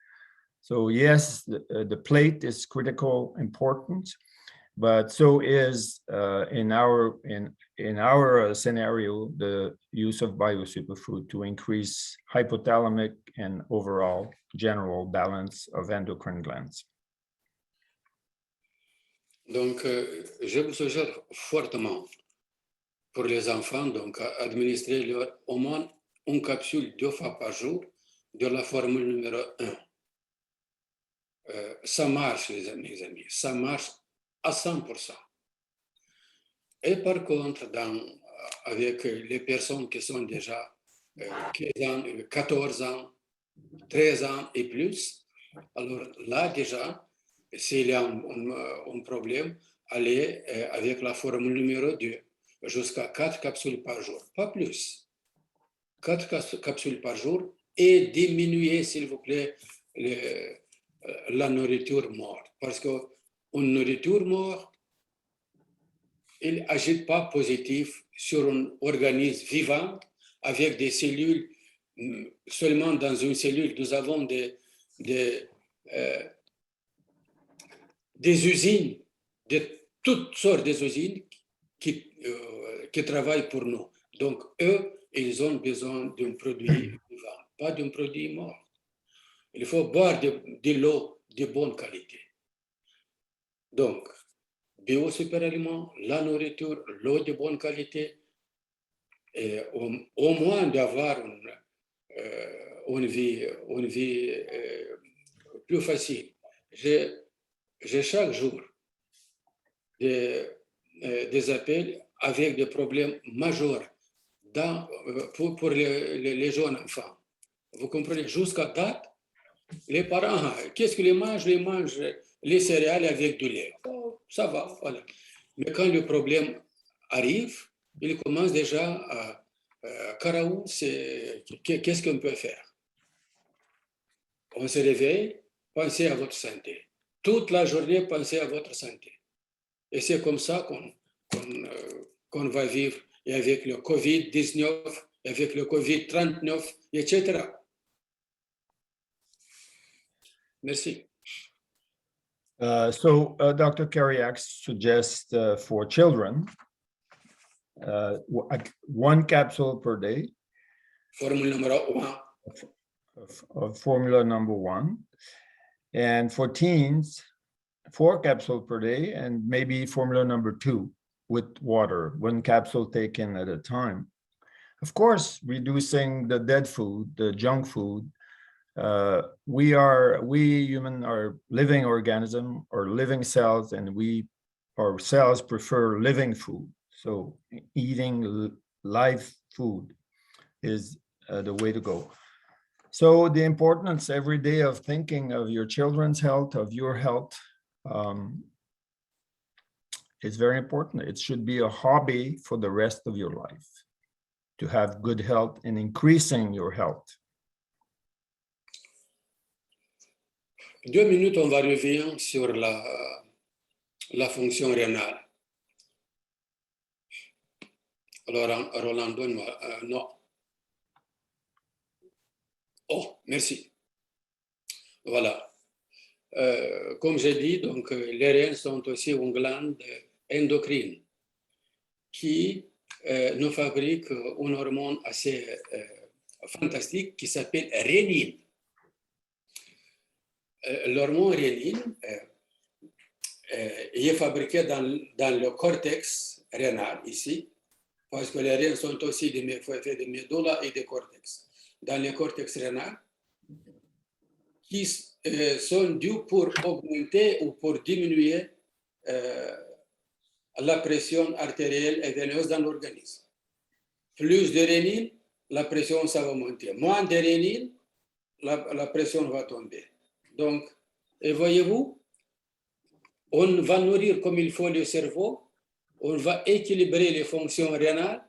So yes, the plate is critical importance, but so is in our scenario the use of BIOSUPERFOOD to increase hypothalamic and overall general balance of endocrine glands. Donc, je vous suggère fortement pour les enfants donc administrer leur au moins une capsule 2 fois par jour de la formule numéro 1. Ça marche, les amis, ça marche à 100%. Et par contre, avec les personnes qui sont déjà 15 ans, 14 ans, 13 ans et plus, alors là déjà, s'il y a un problème, aller avec la formule numéro 2, jusqu'à 4 capsules par jour, pas plus. 4 capsules par jour et diminuer, s'il vous plaît, la nourriture morte. Parce qu'une nourriture morte, il n'agit pas positif sur un organisme vivant avec des cellules. Seulement dans une cellule, nous avons des des usines, de toutes sortes d'usines qui travaillent pour nous. Donc, eux, ils ont besoin d'un produit vivant, pas d'un produit mort. Il faut boire de l'eau de bonne qualité. Donc, bio-super-aliments, la nourriture, l'eau de bonne qualité, et au moins d'avoir une vie plus facile. J'ai chaque jour des appels avec des problèmes majeurs pour les jeunes enfants. Vous comprenez? Jusqu'à date, les parents, qu'est-ce qu'ils mangent? Ils mangent les céréales avec du lait. Oh, ça va, voilà. Mais quand le problème arrive, ils commencent déjà à Karaou, qu'est-ce qu'on peut faire? On se réveille, pensez à votre santé. Toute la journée, pensez à votre santé. Et c'est comme ça qu'on va vivre, et avec le Covid-19, avec le Covid-39, etc. Merci. So Dr. Kiriac suggests for children, one capsule per day Formule numéro 1. of formula number 1. And for teens, 4 capsules per day, and maybe formula number 2 with water, 1 capsule taken at a time. Of course, reducing the dead food, the junk food. We human are living organism or living cells, and our cells prefer living food. So eating live food is the way to go. So the importance every day of thinking of your children's health, of your health, is very important. It should be a hobby for the rest of your life, to have good health and increasing your health. 2 minutes, on va revenir sur la fonction rénale. Alors, Roland, donne-moi. Non. Oh, merci. Voilà. Comme j'ai dit, donc, les reins sont aussi une glande endocrine qui nous fabrique une hormone assez fantastique qui s'appelle rénine. L'hormone rénine est fabriquée dans le cortex rénal ici, parce que les reins sont aussi faits de médulla et de cortex. Dans le cortex rénal, qui sont dus pour augmenter ou pour diminuer la pression artérielle et veineuse dans l'organisme. Plus de rénine, la pression, ça va monter. Moins de rénine, la pression va tomber. Donc, et voyez-vous, on va nourrir comme il faut le cerveau, on va équilibrer les fonctions rénales,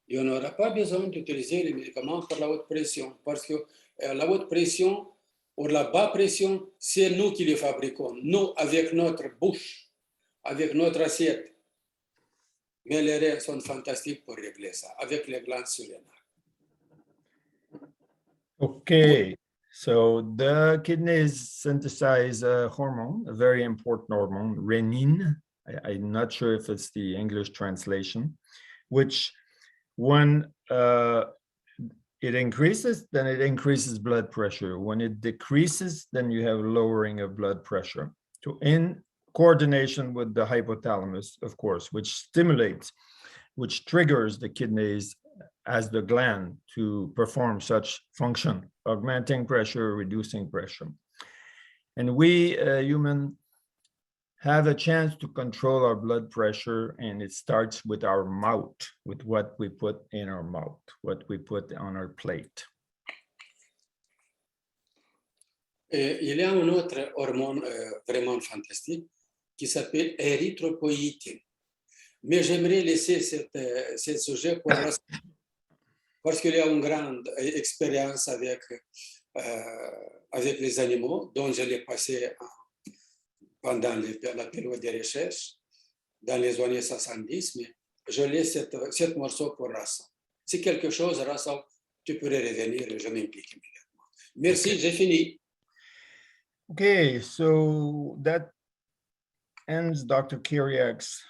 et on n'aura pas besoin d'utiliser les médicaments pour la haute pression, parce que la haute pression ou la basse pression, c'est nous qui les fabriquons, nous avec notre bouche, avec notre assiette. Mais les reins sont fantastiques pour régler ça, avec les glandes surrénales. Okay, so the kidneys synthesize a hormone, a very important hormone, renin. I'm not sure if it's the English translation, which when it increases, then it increases blood pressure. When it decreases, then you have lowering of blood pressure. So in coordination with the hypothalamus, of course, which stimulates, which triggers the kidneys as the gland to perform such function, augmenting pressure, reducing pressure. And we human have a chance to control our blood pressure, and it starts with our mouth, with what we put in our mouth, what we put on our plate. Il y a un autre hormone vraiment fantastique qui s'appelle érythropoïétine. Mais j'aimerais laisser ce sujet pour parce qu'il y a une grande expérience avec les animaux, dont je l'ai passé pendant la période de recherche, dans les années 70, mais je laisse cette morceau pour Rassa. Si quelque chose, Rassa, tu pourrais revenir et je m'implique immédiatement. Merci, okay. J'ai fini. Okay, so that ends Dr. Kiriac's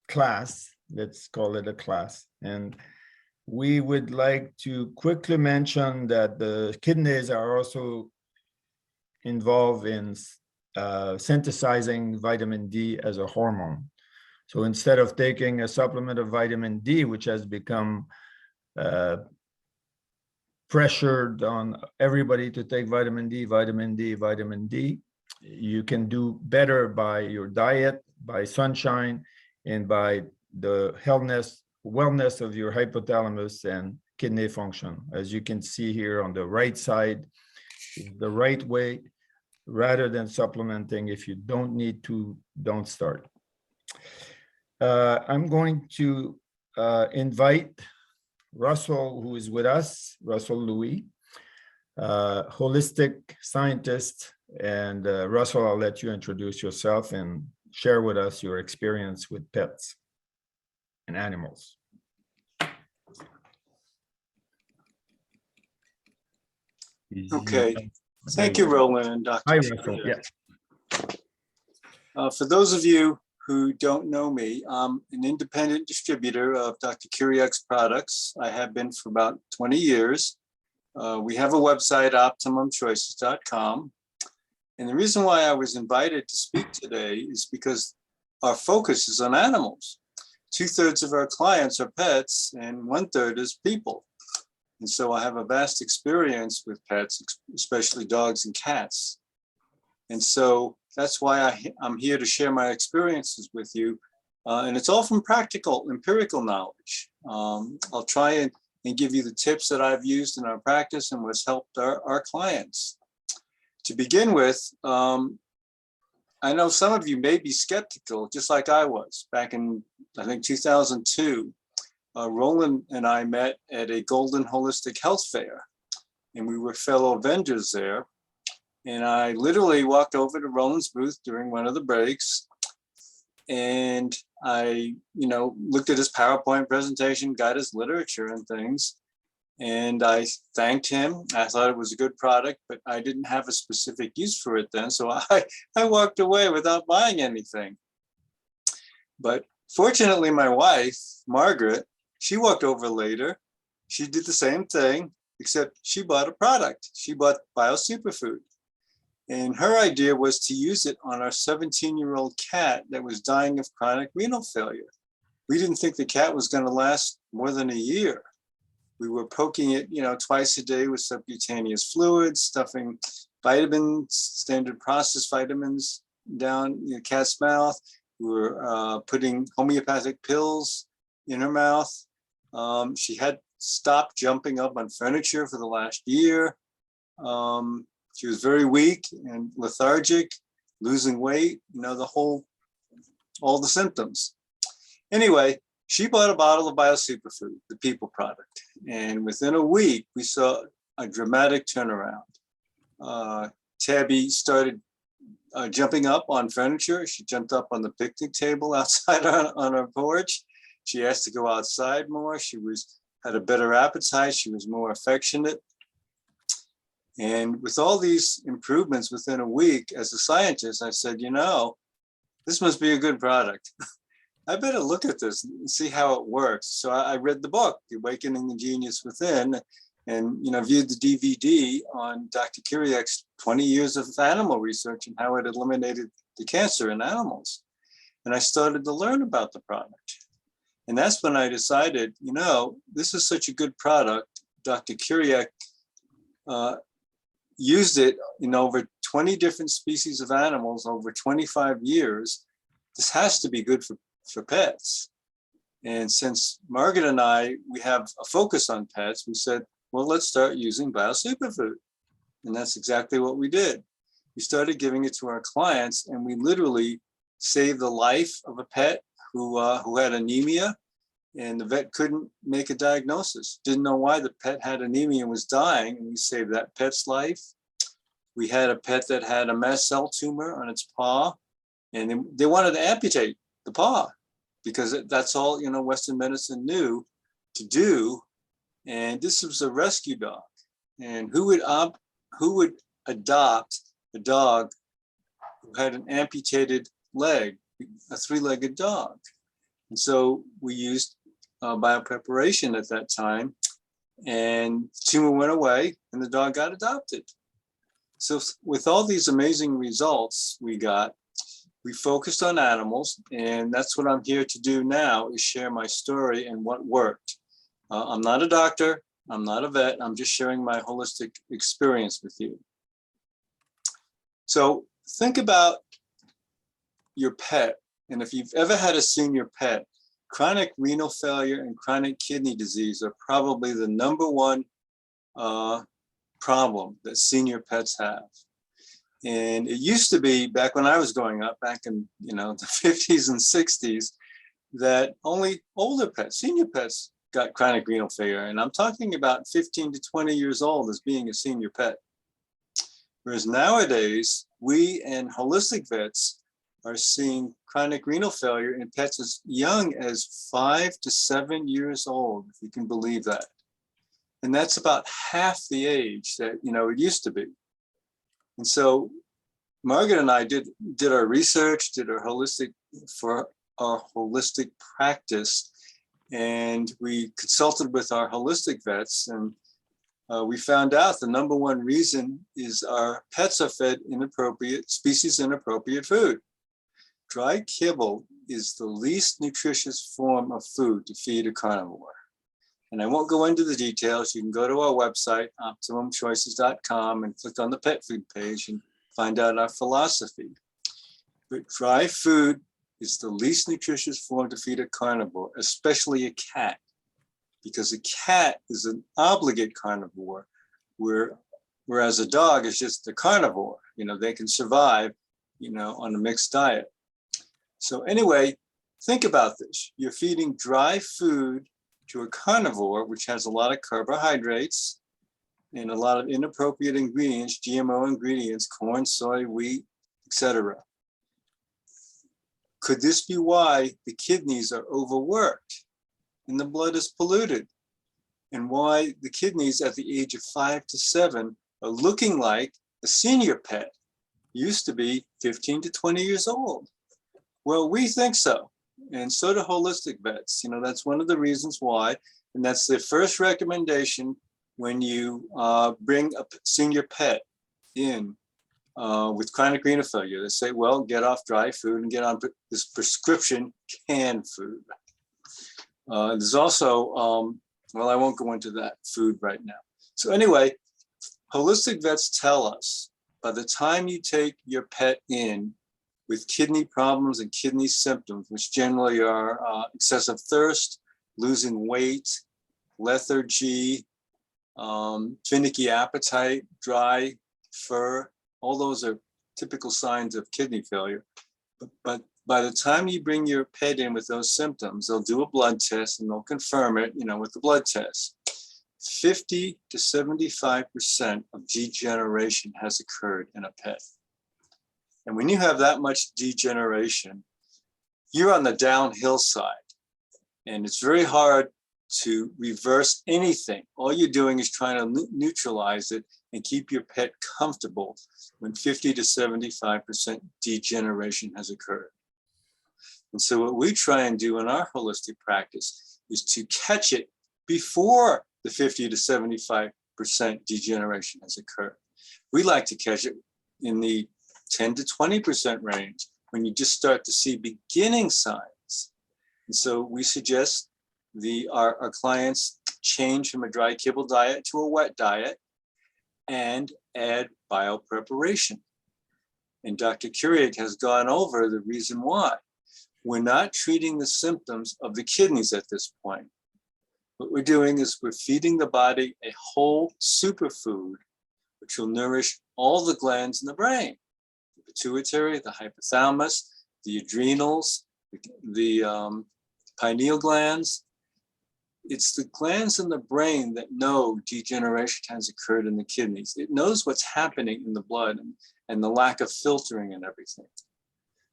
class. Let's call it a class. And we would like to quickly mention that the kidneys are also involved in synthesizing vitamin D as a hormone. So instead of taking a supplement of vitamin D, which has become pressured on everybody to take vitamin D, vitamin D, vitamin D, you can do better by your diet, by sunshine, and by the wellness of your hypothalamus and kidney function. As you can see here on the right side, the right way, rather than supplementing. If you don't need to, don't start. I'm going to invite Russell, who is with us, Russell Louie, holistic scientist. And Russell, I'll let you introduce yourself and share with us your experience with pets and animals. Okay, thank you, Roland and Dr. Hi, Russell. Yeah. For those of you who don't know me, I'm an independent distributor of Dr. Kiriac's products. I have been for about 20 years. We have a website, optimumchoices.com. And the reason why I was invited to speak today is because our focus is on animals. 2/3 of our clients are pets and 1/3 is people. And so I have a vast experience with pets, especially dogs and cats. And so that's why I'm here to share my experiences with you. And it's all from practical, empirical knowledge. I'll try and give you the tips that I've used in our practice and what's helped our clients. To begin with, I know some of you may be skeptical, just like I was back in, I think, 2002. Roland and I met at a Golden Holistic Health Fair, and we were fellow vendors there. And I literally walked over to Roland's booth during one of the breaks, and I, looked at his PowerPoint presentation, got his literature and things, and I thanked him. I thought it was a good product, but I didn't have a specific use for it then, so I walked away without buying anything. But fortunately, my wife, Margaret, she walked over later. She did the same thing, except she bought a product. She bought BIOSUPERFOOD. And her idea was to use it on our 17-year-old cat that was dying of chronic renal failure. We didn't think the cat was going to last more than a year. We were poking it, twice a day with subcutaneous fluids, stuffing vitamins, standard processed vitamins down the cat's mouth. We were putting homeopathic pills in her mouth. She had stopped jumping up on furniture for the last year. She was very weak and lethargic, losing weight, all the symptoms. Anyway, she bought a bottle of BIOSUPERFOOD, the people product. And within a week, we saw a dramatic turnaround. Tabby started jumping up on furniture. She jumped up on the picnic table outside on our porch. She asked to go outside more. She had a better appetite. She was more affectionate. And with all these improvements within a week, as a scientist, I said, this must be a good product. I better look at this and see how it works. So I read the book, The Awakening the Genius Within, and viewed the DVD on Dr. Kiriac's 20 years of animal research and how it eliminated the cancer in animals. And I started to learn about the product. And that's when I decided, this is such a good product. Dr. Kiriac used it in over 20 different species of animals over 25 years. This has to be good for pets. And since Margaret and we have a focus on pets, we said, well, let's start using BIOSUPERFOOD. And that's exactly what we did. We started giving it to our clients, and we literally saved the life of a pet who had anemia, and the vet couldn't make a diagnosis. Didn't know why the pet had anemia and was dying, and we saved that pet's life. We had a pet that had a mast cell tumor on its paw, and they wanted to amputate the paw because that's all Western medicine knew to do. And this was a rescue dog. And who would adopt a dog who had an amputated leg, a three-legged dog. And so we used biopreparation at that time, and the tumor went away and the dog got adopted. So with all these amazing results we got, we focused on animals, and that's what I'm here to do now, is share my story and what worked. I'm not a doctor, I'm not a vet, I'm just sharing my holistic experience with you. So think about your pet, and if you've ever had a senior pet, chronic renal failure and chronic kidney disease are probably the #1 problem that senior pets have. And it used to be, back when I was growing up, back in the 50s and 60s, that only older pets, senior pets, got chronic renal failure. And I'm talking about 15 to 20 years old as being a senior pet. Whereas nowadays, we and holistic vets are seeing chronic renal failure in pets as young as 5 to 7 years old, if you can believe that. And that's about half the age that it used to be. And so Margaret and I did our research, did our holistic practice, and we consulted with our holistic vets, and we found out the #1 reason is our pets are fed species inappropriate food. Dry kibble is the least nutritious form of food to feed a carnivore. And I won't go into the details. You can go to our website, optimumchoices.com, and click on the pet food page and find out our philosophy. But dry food is the least nutritious form to feed a carnivore, especially a cat, because a cat is an obligate carnivore, whereas a dog is just a carnivore. They can survive, on a mixed diet. So anyway, think about this. You're feeding dry food to a carnivore, which has a lot of carbohydrates and a lot of inappropriate ingredients, GMO ingredients, corn, soy, wheat, etc. Could this be why the kidneys are overworked and the blood is polluted? And why the kidneys at the age of 5 to 7 are looking like a senior pet used to be 15 to 20 years old? Well, we think so. And so do holistic vets. That's one of the reasons why. And that's the first recommendation when you bring a senior pet in with chronic renal failure. They say, well, get off dry food and get on this prescription canned food. There's also, well, I won't go into that food right now. So anyway, holistic vets tell us by the time you take your pet in with kidney problems and kidney symptoms, which generally are excessive thirst, losing weight, lethargy, finicky appetite, dry fur, all those are typical signs of kidney failure. But by the time you bring your pet in with those symptoms, they'll do a blood test and they'll confirm it, with the blood test. 50 to 75% of degeneration has occurred in a pet. And when you have that much degeneration, you're on the downhill side. And it's very hard to reverse anything. All you're doing is trying to neutralize it and keep your pet comfortable when 50 to 75% degeneration has occurred. And so what we try and do in our holistic practice is to catch it before the 50 to 75% degeneration has occurred. We like to catch it in the 10 to 20% range when you just start to see beginning signs. And so we suggest our clients change from a dry kibble diet to a wet diet and add biopreparation. And Dr. Kiriac has gone over the reason why. We're not treating the symptoms of the kidneys at this point. What we're doing is we're feeding the body a whole superfood, which will nourish all the glands in the brain. The pituitary, the hypothalamus, the adrenals, the pineal glands. It's the glands in the brain that know degeneration has occurred in the kidneys. It knows what's happening in the blood and the lack of filtering and everything.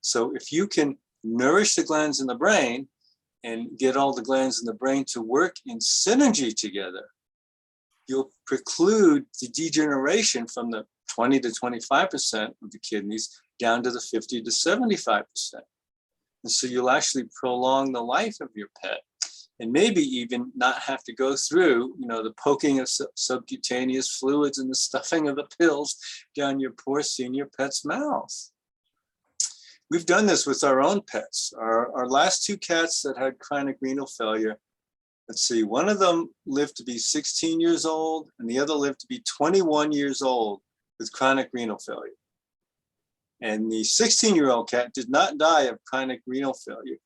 So if you can nourish the glands in the brain and get all the glands in the brain to work in synergy together, you'll preclude the degeneration from the 20 to 25% of the kidneys down to the 50 to 75%. And so you'll actually prolong the life of your pet, and maybe even not have to go through, the poking of subcutaneous fluids and the stuffing of the pills down your poor senior pet's mouth. We've done this with our own pets. Our last two cats that had chronic renal failure, let's see, one of them lived to be 16 years old and the other lived to be 21 years old with chronic renal failure. And the 16-year-old cat did not die of chronic renal failure.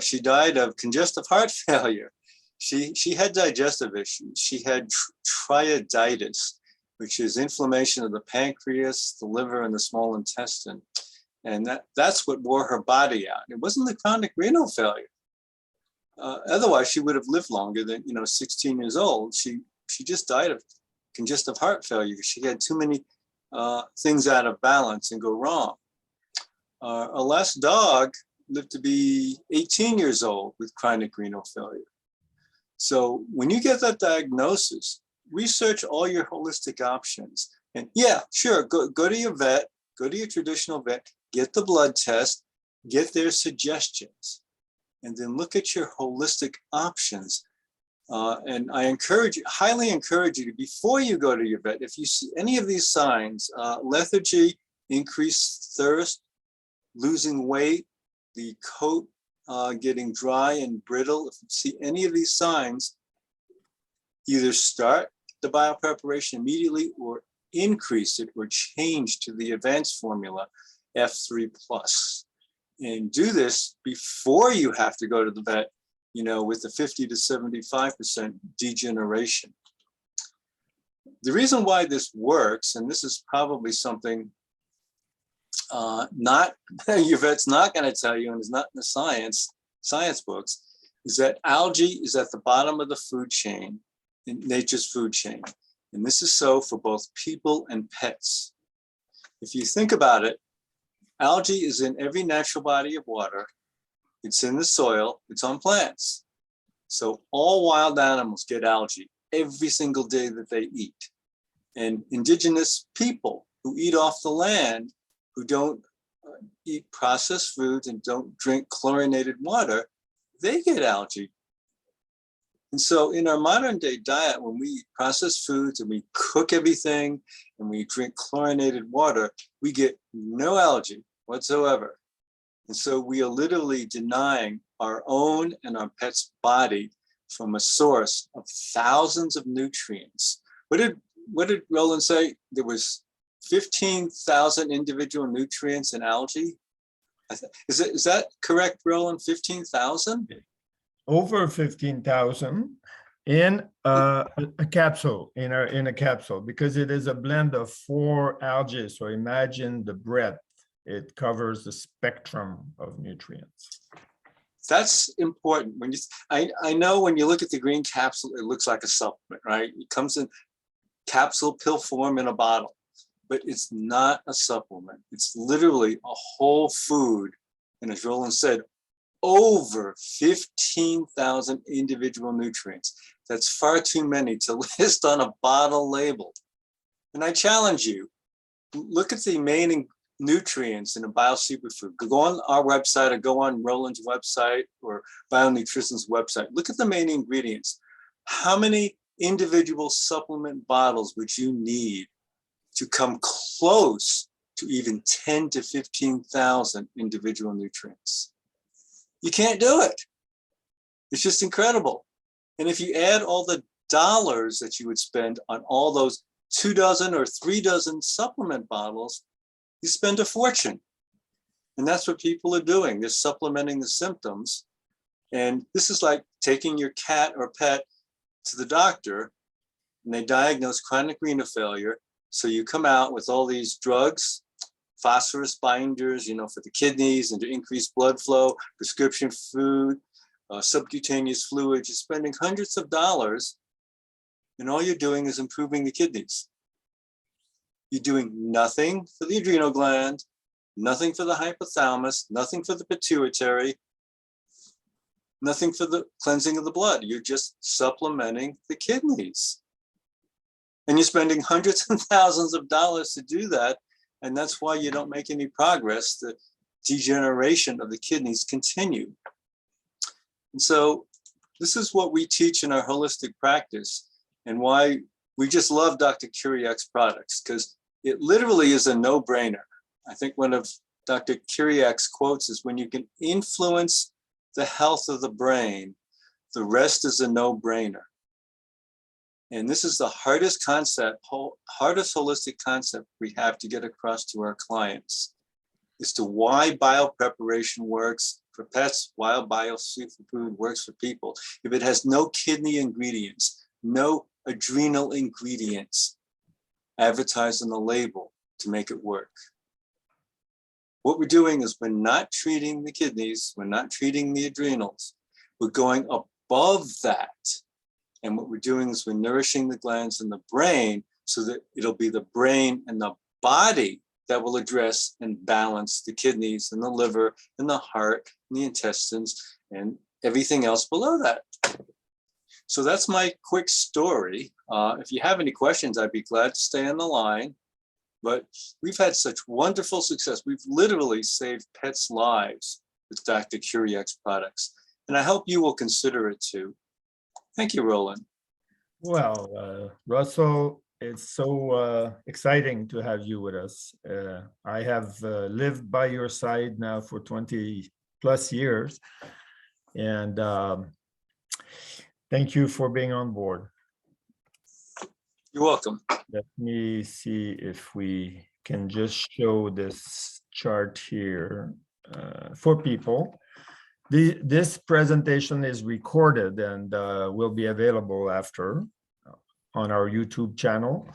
She died of congestive heart failure. She had digestive issues. She had triaditis, which is inflammation of the pancreas, the liver, and the small intestine. And that's what wore her body out. It wasn't the chronic renal failure. Otherwise, she would have lived longer than 16 years old. She just died of congestive heart failure. She had too many things out of balance and go wrong. Our last dog lived to be 18 years old with chronic renal failure. So when you get that diagnosis, research all your holistic options. And yeah, sure, go to your vet, go to your traditional vet, get the blood test, get their suggestions, and then look at your holistic options. And I highly encourage you, before you go to your vet, if you see any of these signs, lethargy, increased thirst, losing weight, the coat getting dry and brittle, if you see any of these signs, either start the biopreparation immediately or increase it or change to the advanced formula F3+. And do this before you have to go to the vet, with the 50 to 75% degeneration. The reason why this works, and this is probably something not your vet's not going to tell you, and is not in the science books, is that algae is at the bottom of the food chain, in nature's food chain. And this is so for both people and pets. If you think about it, algae is in every natural body of water. It's in the soil, it's on plants. So all wild animals get algae every single day that they eat. And indigenous people who eat off the land, who don't eat processed foods and don't drink chlorinated water, they get algae. And so in our modern day diet, when we eat processed foods and we cook everything and we drink chlorinated water, we get no algae whatsoever. And so we are literally denying our own and our pet's body from a source of thousands of nutrients. What did Roland say? There was 15,000 individual nutrients in algae. Is that correct, Roland? 15,000? Over 15,000 in a capsule, in a capsule, because it is a blend of 4 algae. So imagine the breadth. It covers the spectrum of nutrients. That's important. I know when you look at the green capsule, it looks like a supplement, right? It comes in capsule pill form in a bottle, but it's not a supplement. It's literally a whole food. And as Roland said, over 15,000 individual nutrients. That's far too many to list on a bottle label. And I challenge you, look at the main nutrients in a BIOSUPERFOOD. Go on our website or go on Roland's website or BioNutrition's website. Look at the main ingredients. How many individual supplement bottles would you need to come close to even 10 to 15,000 individual nutrients? You can't do it. It's just incredible. And if you add all the dollars that you would spend on all those 2 dozen or 3 dozen supplement bottles, you spend a fortune. And that's what people are doing. They're supplementing the symptoms. And this is like taking your cat or pet to the doctor and they diagnose chronic renal failure. So you come out with all these drugs, phosphorus binders, for the kidneys and to increase blood flow, prescription food, subcutaneous fluid. You're spending hundreds of dollars, and all you're doing is improving the kidneys. You're doing nothing for the adrenal gland, nothing for the hypothalamus, nothing for the pituitary, nothing for the cleansing of the blood. You're just supplementing the kidneys. And you're spending hundreds and thousands of dollars to do that. And that's why you don't make any progress. The degeneration of the kidneys continue. And so this is what we teach in our holistic practice, and why we just love Dr. Kiriac's products, because it literally is a no-brainer. I think one of Dr. Kiriac's quotes is, when you can influence the health of the brain, the rest is a no-brainer. And this is the hardest concept, hardest holistic concept we have to get across to our clients, as to why biopreparation works for pets, why BIOSUPERFOOD works for people. If it has no kidney ingredients, no adrenal ingredients advertised on the label to make it work. What we're doing is, we're not treating the kidneys, we're not treating the adrenals, we're going above that. And what we're doing is, we're nourishing the glands in the brain, so that it'll be the brain and the body that will address and balance the kidneys and the liver and the heart and the intestines and everything else below that. So that's my quick story. If you have any questions, I'd be glad to stay on the line. But we've had such wonderful success. We've literally saved pets' lives with Dr. Kiriac's products. And I hope you will consider it too. Thank you, Roland. Well, Russell, it's so exciting to have you with us. I have lived by your side now for 20 plus years. And thank you for being on board. You're welcome. Let me see if we can just show this chart here for people. This presentation is recorded and will be available after on our YouTube channel.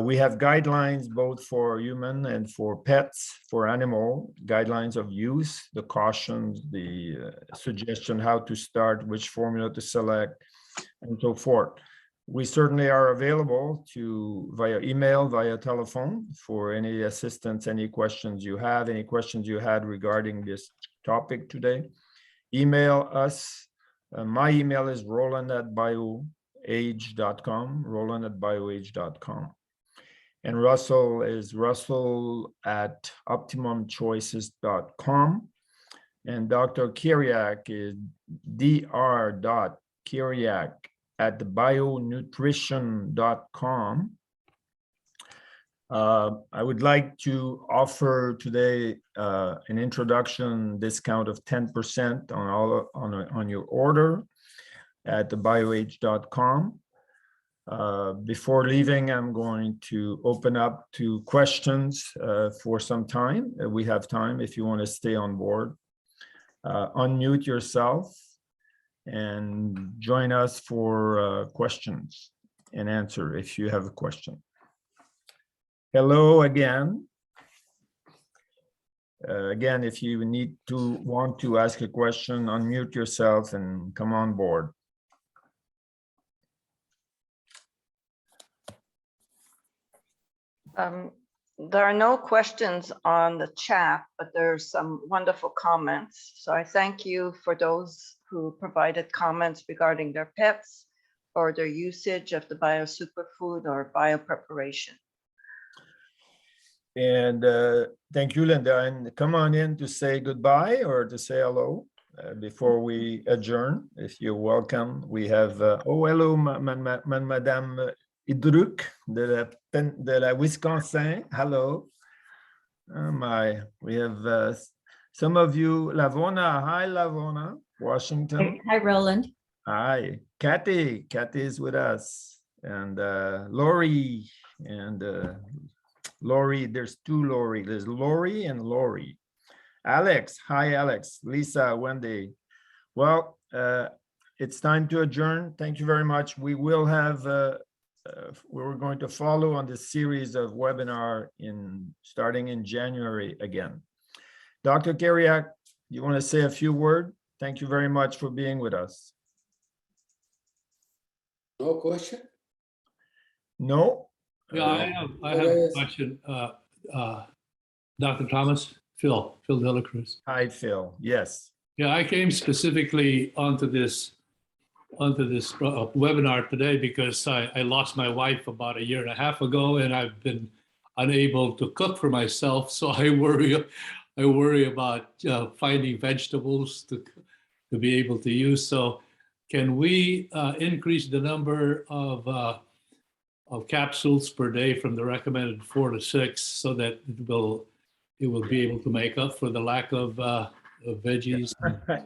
We have guidelines both for human and for pets, for animal, guidelines of use, the cautions, the suggestion how to start, which formula to select, and so forth. We certainly are available via email, via telephone, for any assistance, any questions you have, any questions you had regarding this topic today. Email us. My email is roland@bioage.com, roland@bioage.com. And Russell is russell@optimumchoices.com. And Dr. Kiriac is dr.kiriac@bionutrition.com. I would like to offer today an introduction discount of 10% on your order at the bioage.com. Before leaving, I'm going to open up to questions for some time. We have time if you want to stay on board. Unmute yourself and join us for questions and answer if you have a question. Hello again. Again, if you want to ask a question, unmute yourself and come on board. There are no questions on the chat, but there's some wonderful comments. So I thank you for those who provided comments regarding their pets or their usage of the BIOSUPERFOOD or biopreparation. And thank you, Linda. And come on in to say goodbye or to say hello before we adjourn. If you're welcome, we have, hello, Madame Idruk de la Wisconsin. Hello. Oh my, we have some of you, Lavona. Hi, Lavona, Washington. Hi, Roland. Hi, Kathy is with us. And Lori and Lori, there's two Lori. There's Lori and Lori. Alex, hi, Alex. Lisa, Wendy. Well, it's time to adjourn. Thank you very much. We will have, we're going to follow on this series of webinar starting in January again. Dr. Kiriac, you want to say a few words? Thank you very much for being with us. No question? No? Yeah, I have a question. Dr. Thomas, Phil De La Cruz. Hi, Phil. Yes. Yeah, I came specifically onto this onto this webinar today because I lost my wife about 1.5 years ago, and I've been unable to cook for myself. So I worry about finding vegetables to be able to use. So can we increase the number of capsules per day from the recommended 4 to 6 so that it will be able to make up for the lack of veggies?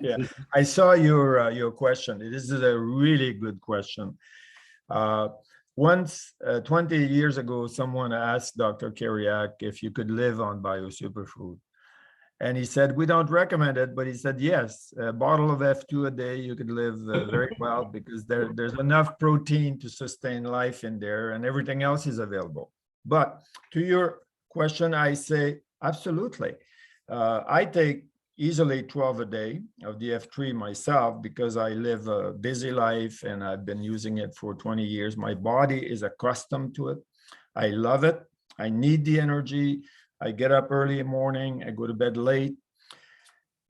Yeah, I saw your question. This is a really good question. Once 20 years ago, someone asked Dr. Kiriac if you could live on BioSuperFood. And he said, we don't recommend it, but he said, yes, a bottle of F2 a day, you could live very well because there's enough protein to sustain life in there and everything else is available. But to your question, I say, absolutely. I take easily 12 a day of the F3 myself because I live a busy life and I've been using it for 20 years. My body is accustomed to it. I love it. I need the energy. I get up early in the morning, I go to bed late.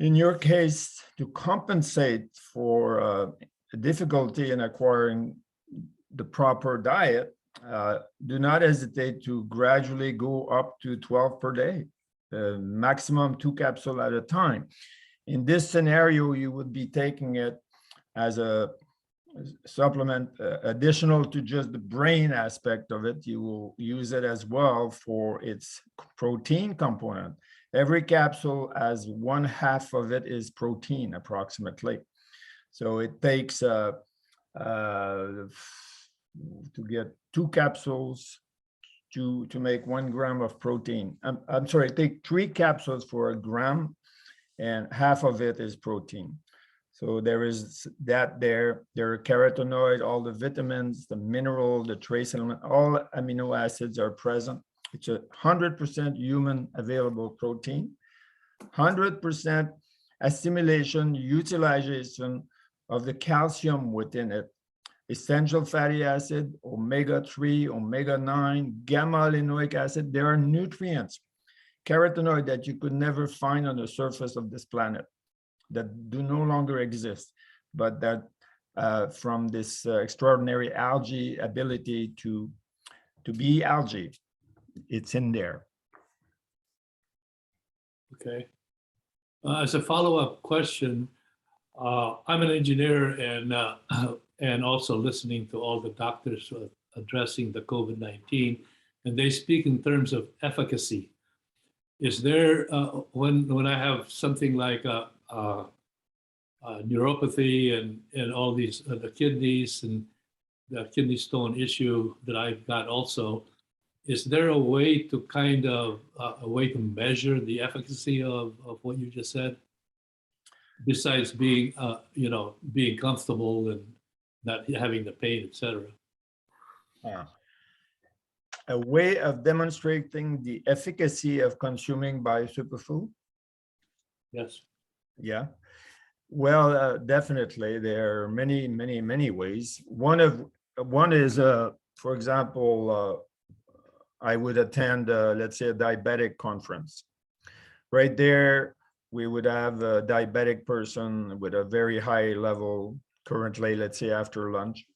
In your case, to compensate for difficulty in acquiring the proper diet, do not hesitate to gradually go up to 12 per day, maximum 2 capsules at a time. In this scenario, you would be taking it as a supplement additional to just the brain aspect of it. You will use it as well for its protein component. Every capsule has 1/2 of it is protein approximately. So it takes to get 2 capsules to make 1 gram of protein. I'm sorry, take 3 capsules for 1 gram and 1/2 of it is protein. So there is that there are carotenoid, all the vitamins, the mineral, the trace element, all amino acids are present. It's a 100% human available protein, 100% assimilation, utilization of the calcium within it, essential fatty acid, omega-3, omega-9, gamma-linoleic acid. There are nutrients, carotenoid that you could never find on the surface of this planet, that do no longer exist, but that from this extraordinary algae ability to be algae, it's in there. Okay. As a follow-up question, I'm an engineer and also listening to all the doctors addressing the COVID-19, and they speak in terms of efficacy. Is there, when I have something like neuropathy and all these, the kidneys and the kidney stone issue that I've got also, is there a way to kind of, a way to measure the efficacy of what you just said? Besides being, being comfortable and not having the pain, et cetera. A way of demonstrating the efficacy of consuming BioSuperFood? Yes. Yeah. Well, definitely there are many ways. One is, for example, I would attend, let's say, a diabetic conference. Right there, we would have a diabetic person with a very high level currently, let's say after lunch,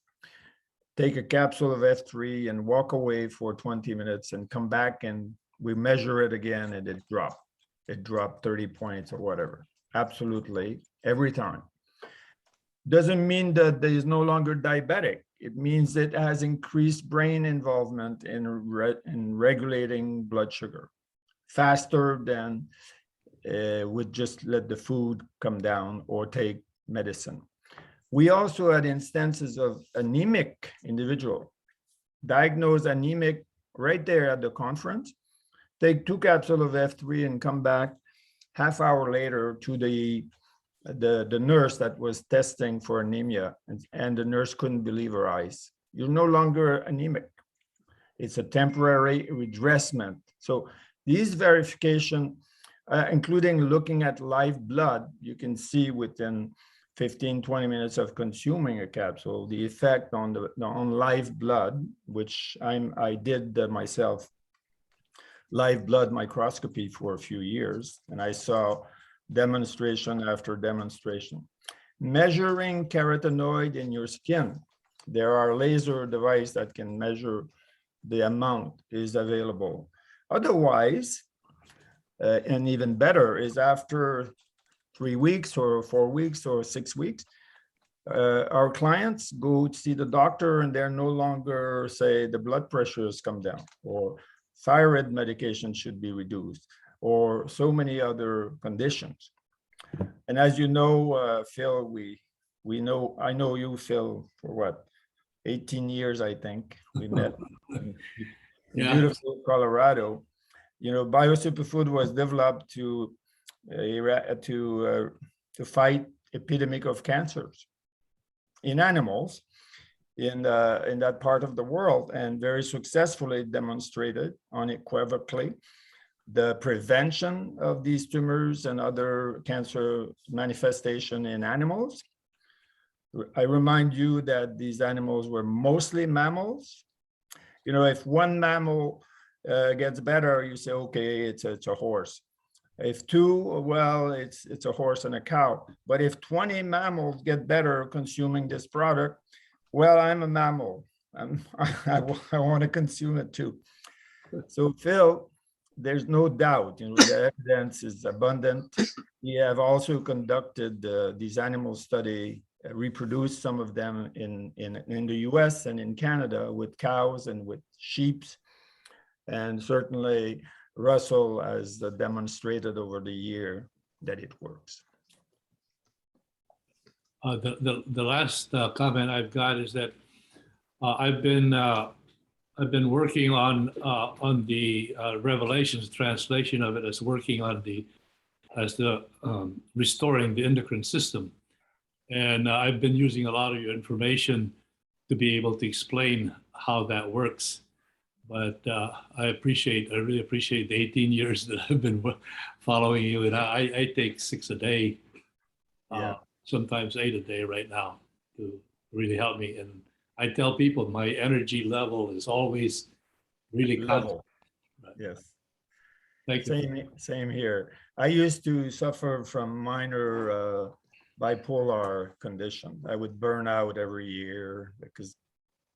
take a capsule of F3 and walk away for 20 minutes and come back and we measure it again and it dropped. It dropped 30 points or whatever. Absolutely, every time. Doesn't mean that there is no longer diabetic. It means it has increased brain involvement in regulating blood sugar faster than would just let the food come down or take medicine. We also had instances of anemic individual, diagnosed anemic right there at the conference, take 2 capsules of F3 and come back half hour later to the nurse that was testing for anemia, and the nurse couldn't believe her eyes. You're no longer anemic. It's a temporary redressment. So these verification, including looking at live blood, you can see within 15-20 minutes of consuming a capsule the effect on live blood, which I did myself, live blood microscopy for a few years, and I saw demonstration after demonstration. measuring carotenoid in your skin. There are laser devices that can measure the amount is available. Otherwise, and even better is after 3 weeks or 4 weeks or 6 weeks, our clients go to see the doctor and they're no longer say the blood pressure has come down or thyroid medication should be reduced or so many other conditions. And as you know, Phil, I know you, Phil, for what, 18 years, I think we met in beautiful Colorado. You know, BioSuperFood was developed to fight epidemic of cancers in animals in that part of the world, and very successfully demonstrated unequivocally the prevention of these tumors and other cancer manifestation in animals. I remind you that these animals were mostly mammals. You know, if one mammal gets better, you say, okay, it's a horse. If two, well, it's a horse and a cow. But if 20 mammals get better consuming this product, well, I'm a mammal. I want to consume it too. So Phil, there's no doubt, you know, the evidence is abundant. We have also conducted these animal study, reproduced some of them in the US and in Canada with cows and with sheep. And certainly Russell has demonstrated over the year that it works. The last comment I've got is that I've been working on the Revelations translation of it as working on restoring the endocrine system, and I've been using a lot of your information to be able to explain how that works. But I really appreciate the 18 years that I've been following you, and I take 6 a day, sometimes 8 a day right now to really help me. And I tell people my energy level is always really constant. Yes. Thank you. Same here. I used to suffer from minor bipolar condition. I would burn out every year because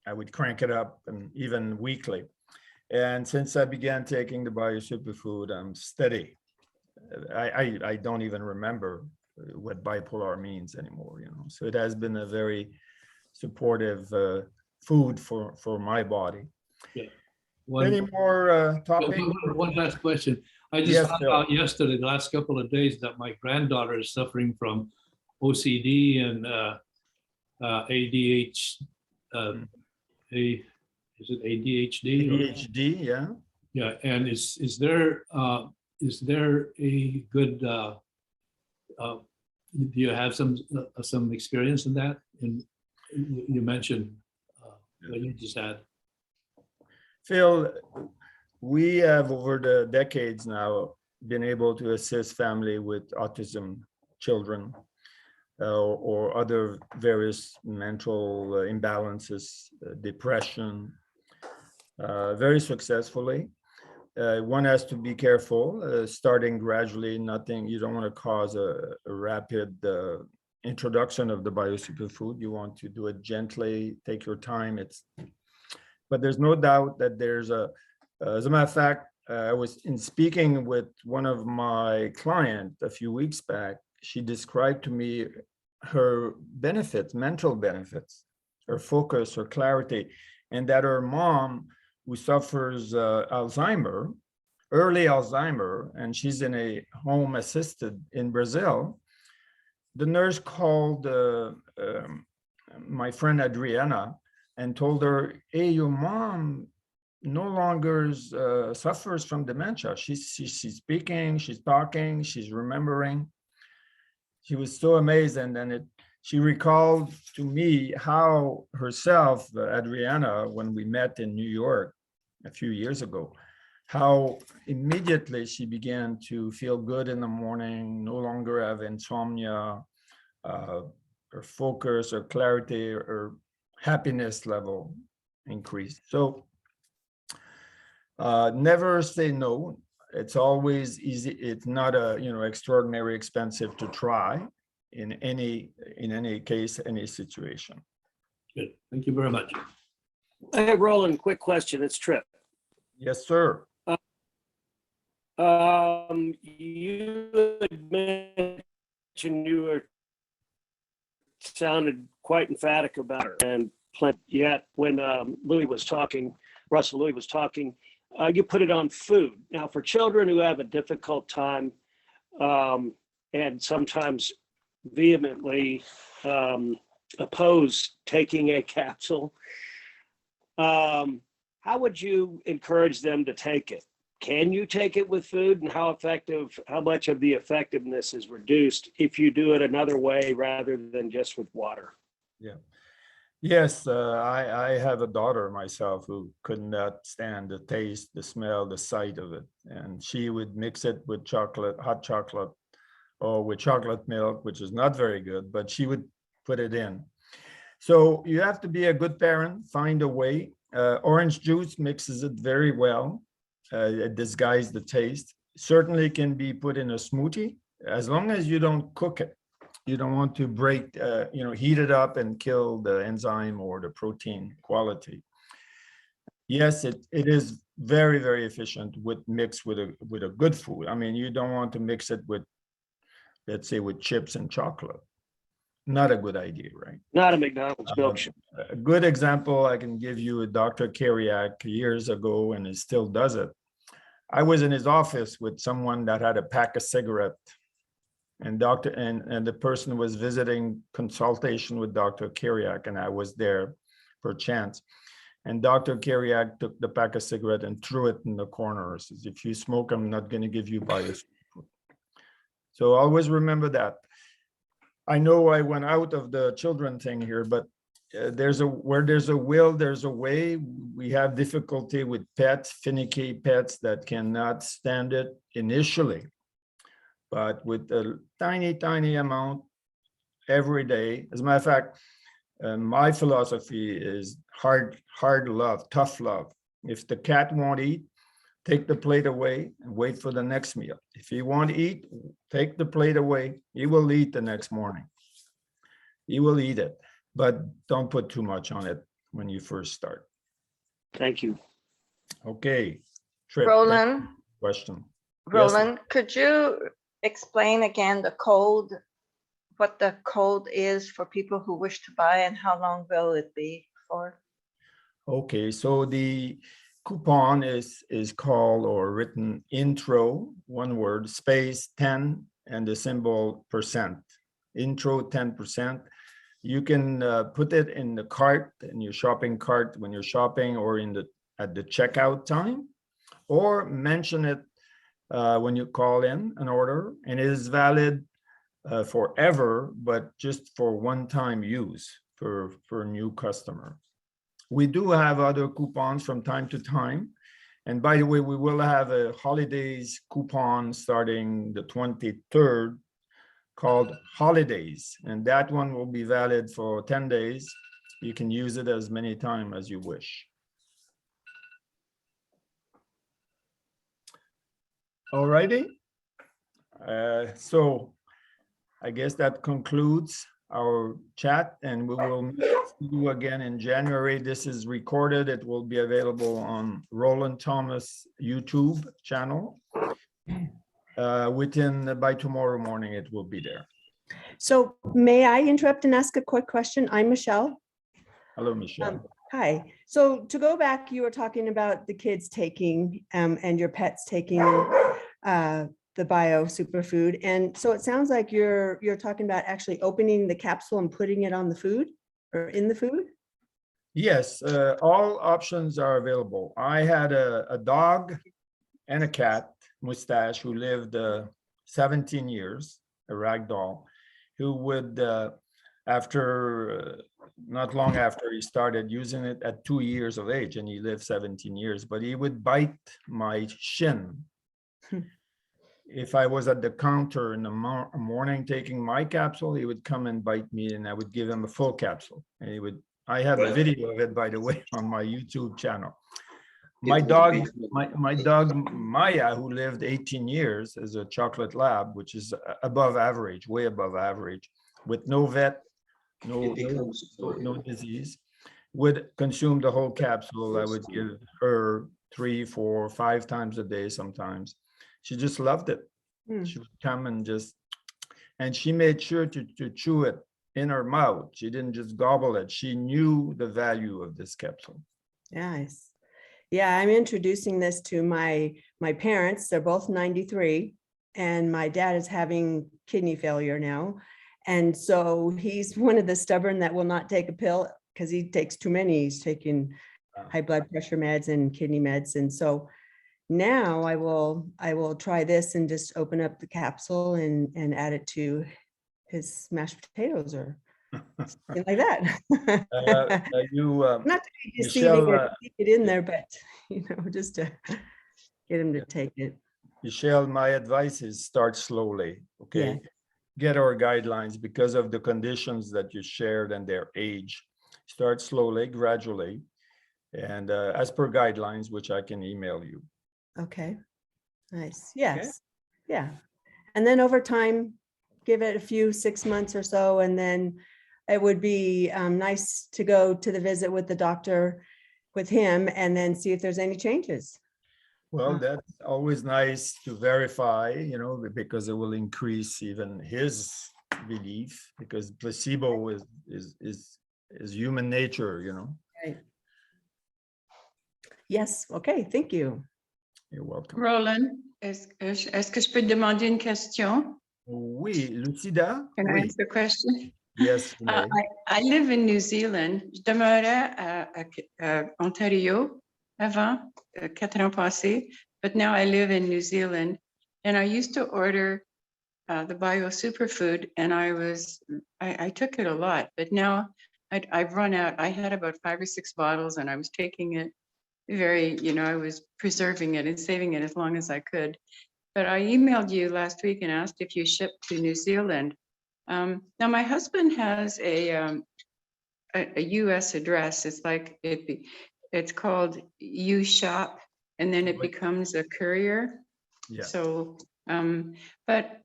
I would crank it up, and even weekly. And since I began taking the BioSuperFood, I'm steady. I don't even remember what bipolar means anymore, you know. So it has been a very supportive food for my body. Yeah. Any more topics? One last question. I just found out yesterday, the last couple of days, that my granddaughter is suffering from OCD and is it ADHD? ADHD, yeah. Yeah, and is there a good? Do you have some experience in that? And you mentioned what you just had. Phil, we have over the decades now been able to assist family with autism children or other various mental imbalances, depression, very successfully. One has to be careful, starting gradually, you don't want to cause a rapid introduction of the BioSuperFood. You want to do it gently, take your time. But there's no doubt that there's as a matter of fact, I was speaking with one of my clients a few weeks back. She described to me her benefits, mental benefits, her focus, her clarity, and that her mom, who suffers Alzheimer, early Alzheimer, and she's in a home assisted in Brazil. The nurse called my friend Adriana and told her, hey, your mom no longer suffers from dementia. She's speaking, she's talking, she's remembering. She was so amazed, and then she recalled to me how herself, Adriana, when we met in New York a few years ago, how immediately she began to feel good in the morning, no longer have insomnia, her focus, her clarity, her happiness level increased. So never say no. It's always easy. It's not extraordinary expensive to try. in any case, any situation. Good. Thank you very much. Hey, Roland, quick question. It's Trip. Yes, sir. You had mentioned you were sounded quite emphatic about it, and yet when Louie was talking, Russell Louie was talking, you put it on food. Now, for children who have a difficult time and sometimes vehemently oppose taking a capsule, how would you encourage them to take it? Can you take it with food, and how much of the effectiveness is reduced if you do it another way rather than just with water? Yeah. Yes, I have a daughter myself who could not stand the taste, the smell, the sight of it. And she would mix it with chocolate, hot chocolate, or with chocolate milk, which is not very good, but she would put it in. So you have to be a good parent, find a way. Orange juice mixes it very well. It disguises the taste. Certainly can be put in a smoothie, as long as you don't cook it. You don't want to break, heat it up and kill the enzyme or the protein quality. Yes, it is very, very efficient with mixed with a good food. I mean, you don't want to mix it with, let's say, with chips and chocolate. Not a good idea, right? Not a McDonald's milkshake. A good example I can give you, Dr. Kiriac years ago, and he still does it. I was in his office with someone that had a pack of cigarettes, and the person was visiting consultation with Dr. Kiriac, and I was there per chance. And Dr. Kiriac took the pack of cigarette and threw it in the corner. Says, "If you smoke, I'm not going to give you BIOSUPERFOOD." So always remember that. I know I went out of the children thing here, but where there's a will, there's a way. We have difficulty with pets, finicky pets that cannot stand it initially, but with a tiny, tiny amount every day. As a matter of fact, my philosophy is hard love, tough love. If the cat won't eat, take the plate away and wait for the next meal. If he won't eat, take the plate away. He will eat the next morning. He will eat it, but don't put too much on it when you first start. Thank you. Okay. Trip, Roland, question. Roland, could you explain again the code, what the code is for people who wish to buy, and how long will it be for? Okay, so the coupon is called or written intro, one word, space 10 and the symbol %. Intro 10%. You can put it in the cart, in your shopping cart when you're shopping, or at the checkout time, or mention it when you call in an order, and it is valid forever, but just for one-time use for a new customer. We do have other coupons from time to time. And by the way, we will have a holidays coupon starting the 23rd called Holidays. And that one will be valid for 10 days. You can use it as many times as you wish. All righty. So I guess that concludes our chat, and we will see you again in January. This is recorded. It will be available on Roland Thomas YouTube channel. By tomorrow morning, it will be there. So may I interrupt and ask a quick question? I'm Michelle. Hello, Michelle. Hi. So to go back, you were talking about the kids taking and your pets taking the BIOSUPERFOOD. And so it sounds like you're talking about actually opening the capsule and putting it on the food or in the food? Yes, all options are available. I had a dog and a cat, Mustache, who lived 17 years, a rag doll, who would, not long after he started using it at 2 years of age, and he lived 17 years, but he would bite my shin. If I was at the counter in the morning taking my capsule, he would come and bite me, and I would give him a full capsule. And I have a video of it, by the way, on my YouTube channel. My It would dog, be- my dog Maya, who lived 18 years, is a chocolate lab, which is above average, way above average, with no vet, no, it becomes no disease, would consume the whole capsule. I would give her 3, 4, 5 times a day sometimes. She just loved it. Hmm. She would come and just, and she made sure to chew it in her mouth. She didn't just gobble it. She knew the value of this capsule. Nice. Yeah, I'm introducing this to my parents. They're both 93, and my dad is having kidney failure now. And so he's one of the stubborn that will not take a pill because he takes too many. He's taking high blood pressure meds and kidney meds. And so now I will try this and just open up the capsule and add it to his mashed potatoes or something like that. You, Not to be Michelle, deceiving or keep it in there, but just to get him to take it. Michelle, my advice is start slowly, okay? Yeah. Get our guidelines because of the conditions that you shared and their age. Start slowly, gradually, and as per guidelines, which I can email you. Okay, nice. Yes, yeah. And then over time, give it a few 6 months or so, and then it would be nice to go to the visit with the doctor with him and then see if there's any changes. Well, that's always nice to verify, because it will increase even his belief, because placebo is human nature, Right. Yes, okay, thank you. You're welcome. Roland, est-ce que je peux demander une question? Oui, Lucida? Can I Oui. ask a question? Yes, you may. I live in New Zealand. Je demeurais à Ontario avant, 4 ans passés, but now I live in New Zealand. And I used to order the BIOSUPERFOOD, and I took it a lot, but now I've run out. I had about 5 or 6 bottles, and I was taking it I was preserving it and saving it as long as I could. But I emailed you last week and asked if you shipped to New Zealand. Now my husband has a U.S. address. It's like it's called U-Shop, and then it becomes a courier. Yeah. So, but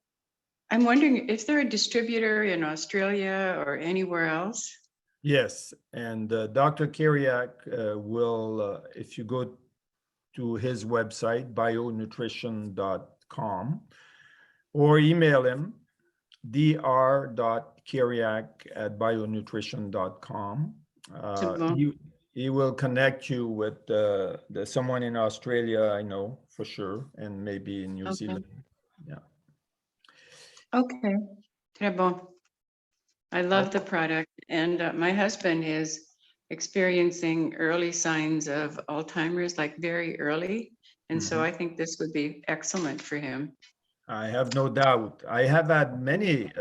I'm wondering if they're a distributor in Australia or anywhere else. Yes, and Dr. Kiriac will, if you go to his website, bionutrition.com, or email him, dr.kiriac@bionutrition.com. He will connect you with someone in Australia, I know for sure, and maybe in New Zealand. Yeah. Okay, très bon. I love the product, and my husband is experiencing early signs of Alzheimer's, like very early. And so I think this would be excellent for him. I have no doubt. I have had many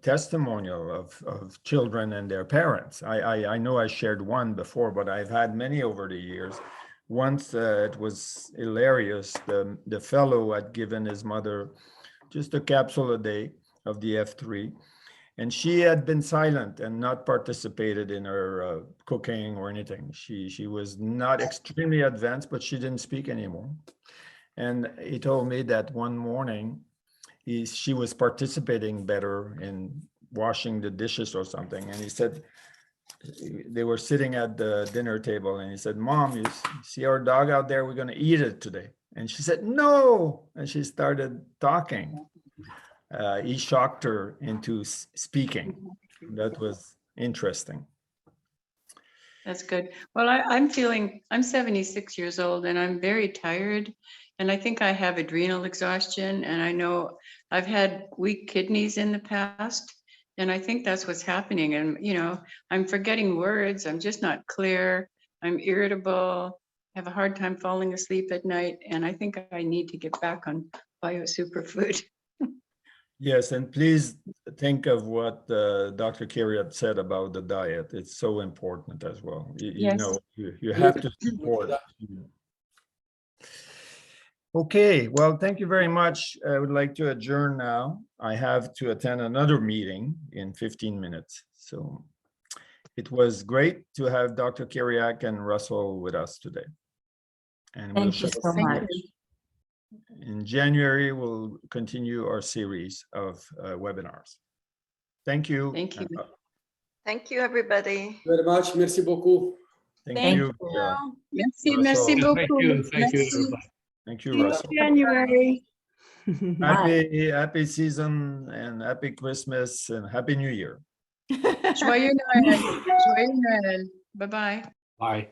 testimonial of children and their parents. I know I shared one before, but I've had many over the years. Once it was hilarious. The fellow had given his mother just a capsule a day of the F3. And she had been silent and not participated in her cooking or anything. She was not extremely advanced, but she didn't speak anymore. And he told me that one morning she was participating better in washing the dishes or something. And he said, they were sitting at the dinner table, and he said, "Mom, you see our dog out there? We're going to eat it today." And she said, "No." And she started talking. He shocked her into speaking. That was interesting. That's good. Well, I'm 76 years old, and I'm very tired. And I think I have adrenal exhaustion. And I know I've had weak kidneys in the past. And I think that's what's happening. And, I'm forgetting words. I'm just not clear. I'm irritable. I have a hard time falling asleep at night. And I think I need to get back on BIOSUPERFOOD. Yes, and please think of what Dr. Kiriac said about the diet. It's so important as well. You have to support. Okay, well, thank you very much. I would like to adjourn now. I have to attend another meeting in 15 minutes. So it was great to have Dr. Kiriac and Russell with us today. And we'll Thank you show so Thank much. you. in January, we'll continue our series of webinars. Thank you. Thank you. Thank you, everybody. Very much. Merci beaucoup. Thank Thank you. Merci, Russell. merci Thank beaucoup. you, Merci. everybody. Thank you, See you in Russell. January. Happy season and happy Christmas and happy New Year. Joyeux Noël. Joyeux Noël. Bye-bye. Bye.